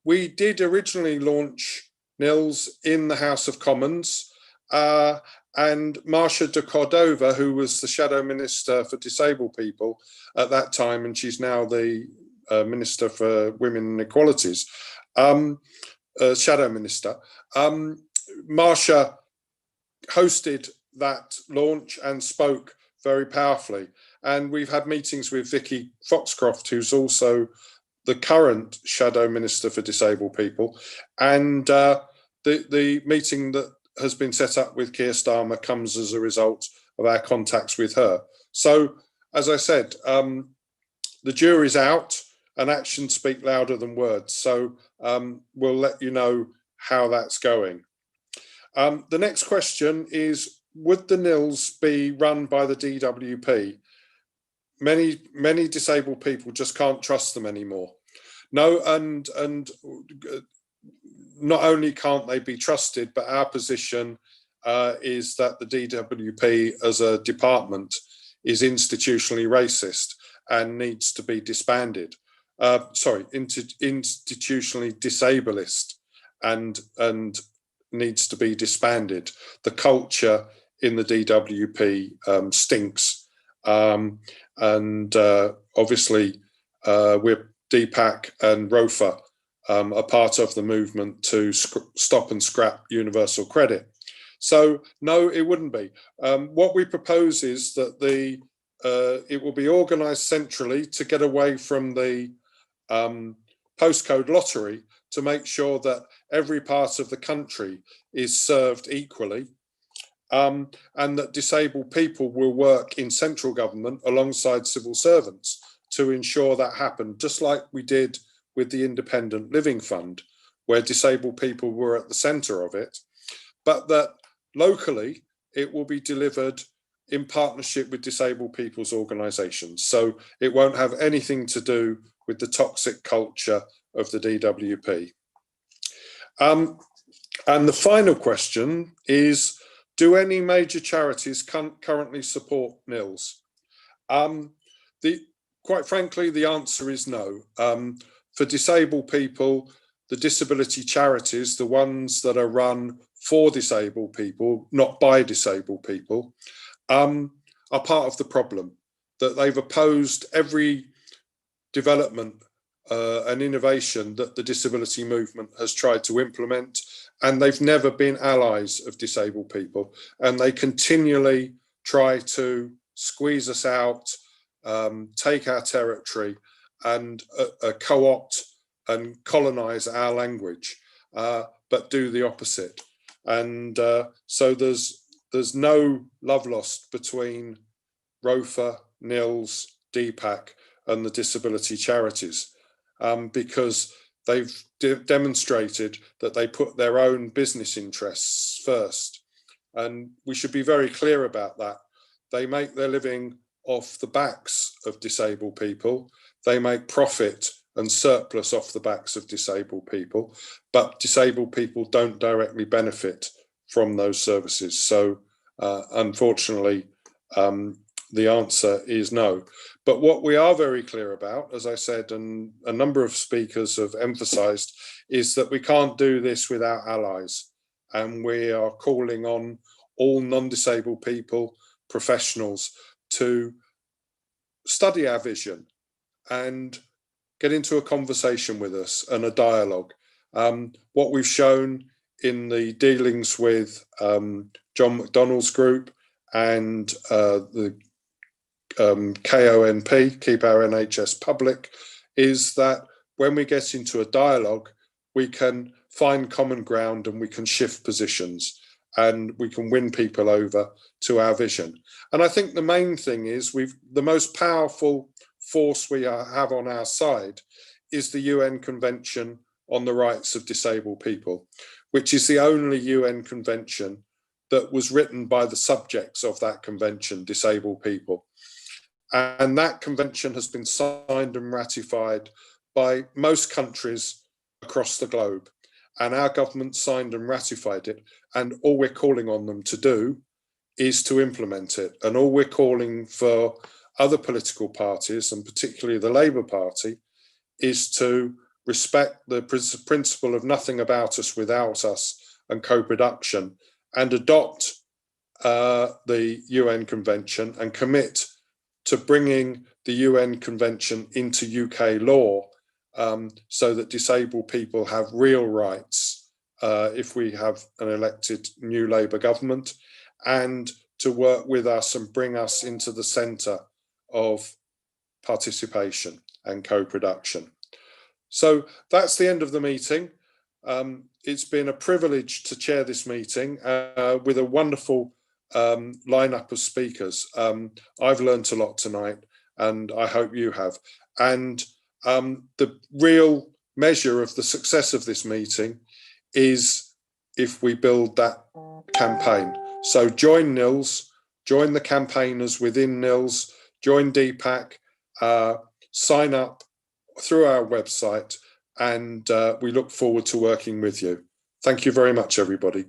S1: We did originally launch NILSS in the House of Commons, and Marsha de Cordova, who was the Shadow Minister for Disabled People at that time, and she's now the Minister for Women and Equalities, Shadow Minister. Marsha hosted that launch and spoke very powerfully. And we've had meetings with Vicky Foxcroft, who's also the current Shadow Minister for Disabled People. And the meeting that has been set up with Keir Starmer comes as a result of our contacts with her. So, as I said, the jury's out and actions speak louder than words. So we'll let you know how that's going. The next question is, would the NILSS be run by the DWP? Many disabled people just can't trust them anymore. No, and not only can't they be trusted, but our position is that the DWP as a department is institutionally racist and needs to be disbanded. Institutionally disableist and needs to be disbanded. The culture in the DWP stinks. Obviously, we're DPAC and ROFA are part of the movement to stop and scrap universal credit. So no, it wouldn't be. What we propose is that it will be organised centrally to get away from the postcode lottery, to make sure that every part of the country is served equally, and that disabled people will work in central government alongside civil servants to ensure that happened, just like we did with the Independent Living Fund, where disabled people were at the centre of it, but that locally it will be delivered in partnership with disabled people's organisations. So it won't have anything to do with the toxic culture of the DWP. And the final question is, do any major charities currently support NILSS? Quite frankly, the answer is no. For disabled people, the disability charities, the ones that are run for disabled people, not by disabled people, are part of the problem, that they've opposed every development an innovation that the disability movement has tried to implement, and they've never been allies of disabled people, and they continually try to squeeze us out, take our territory, and co-opt and colonize our language, but do the opposite. And so there's no love lost between ROFA, NILSS, DPAC and the disability charities, because they've demonstrated that they put their own business interests first. And we should be very clear about that. They make their living off the backs of disabled people. They make profit and surplus off the backs of disabled people, but disabled people don't directly benefit from those services. So unfortunately, the answer is no. But what we are very clear about, as I said, and a number of speakers have emphasised, is that we can't do this without allies. And we are calling on all non-disabled people, professionals, to study our vision and get into a conversation with us and a dialogue. What we've shown in the dealings with John McDonnell's group and the KONP, Keep Our NHS Public, is that when we get into a dialogue, we can find common ground and we can shift positions and we can win people over to our vision. And I think the main thing is the most powerful force we have on our side is the UN Convention on the Rights of Disabled People, which is the only UN convention that was written by the subjects of that convention, disabled people. And that convention has been signed and ratified by most countries across the globe. And our government signed and ratified it. And all we're calling on them to do is to implement it. And all we're calling for other political parties, and particularly the Labour Party, is to respect the principle of nothing about us without us and co-production, and adopt the UN Convention and commit to bringing the UN Convention into UK law, so that disabled people have real rights if we have an elected new Labour government, and to work with us and bring us into the centre of participation and co-production. So that's the end of the meeting. It's been a privilege to chair this meeting with a wonderful lineup of speakers. I've learnt a lot tonight, and I hope you have. And the real measure of the success of this meeting is if we build that campaign. So join NILSS, join the campaigners within NILSS, join DPAC, sign up through our website, and we look forward to working with you. Thank you very much, everybody.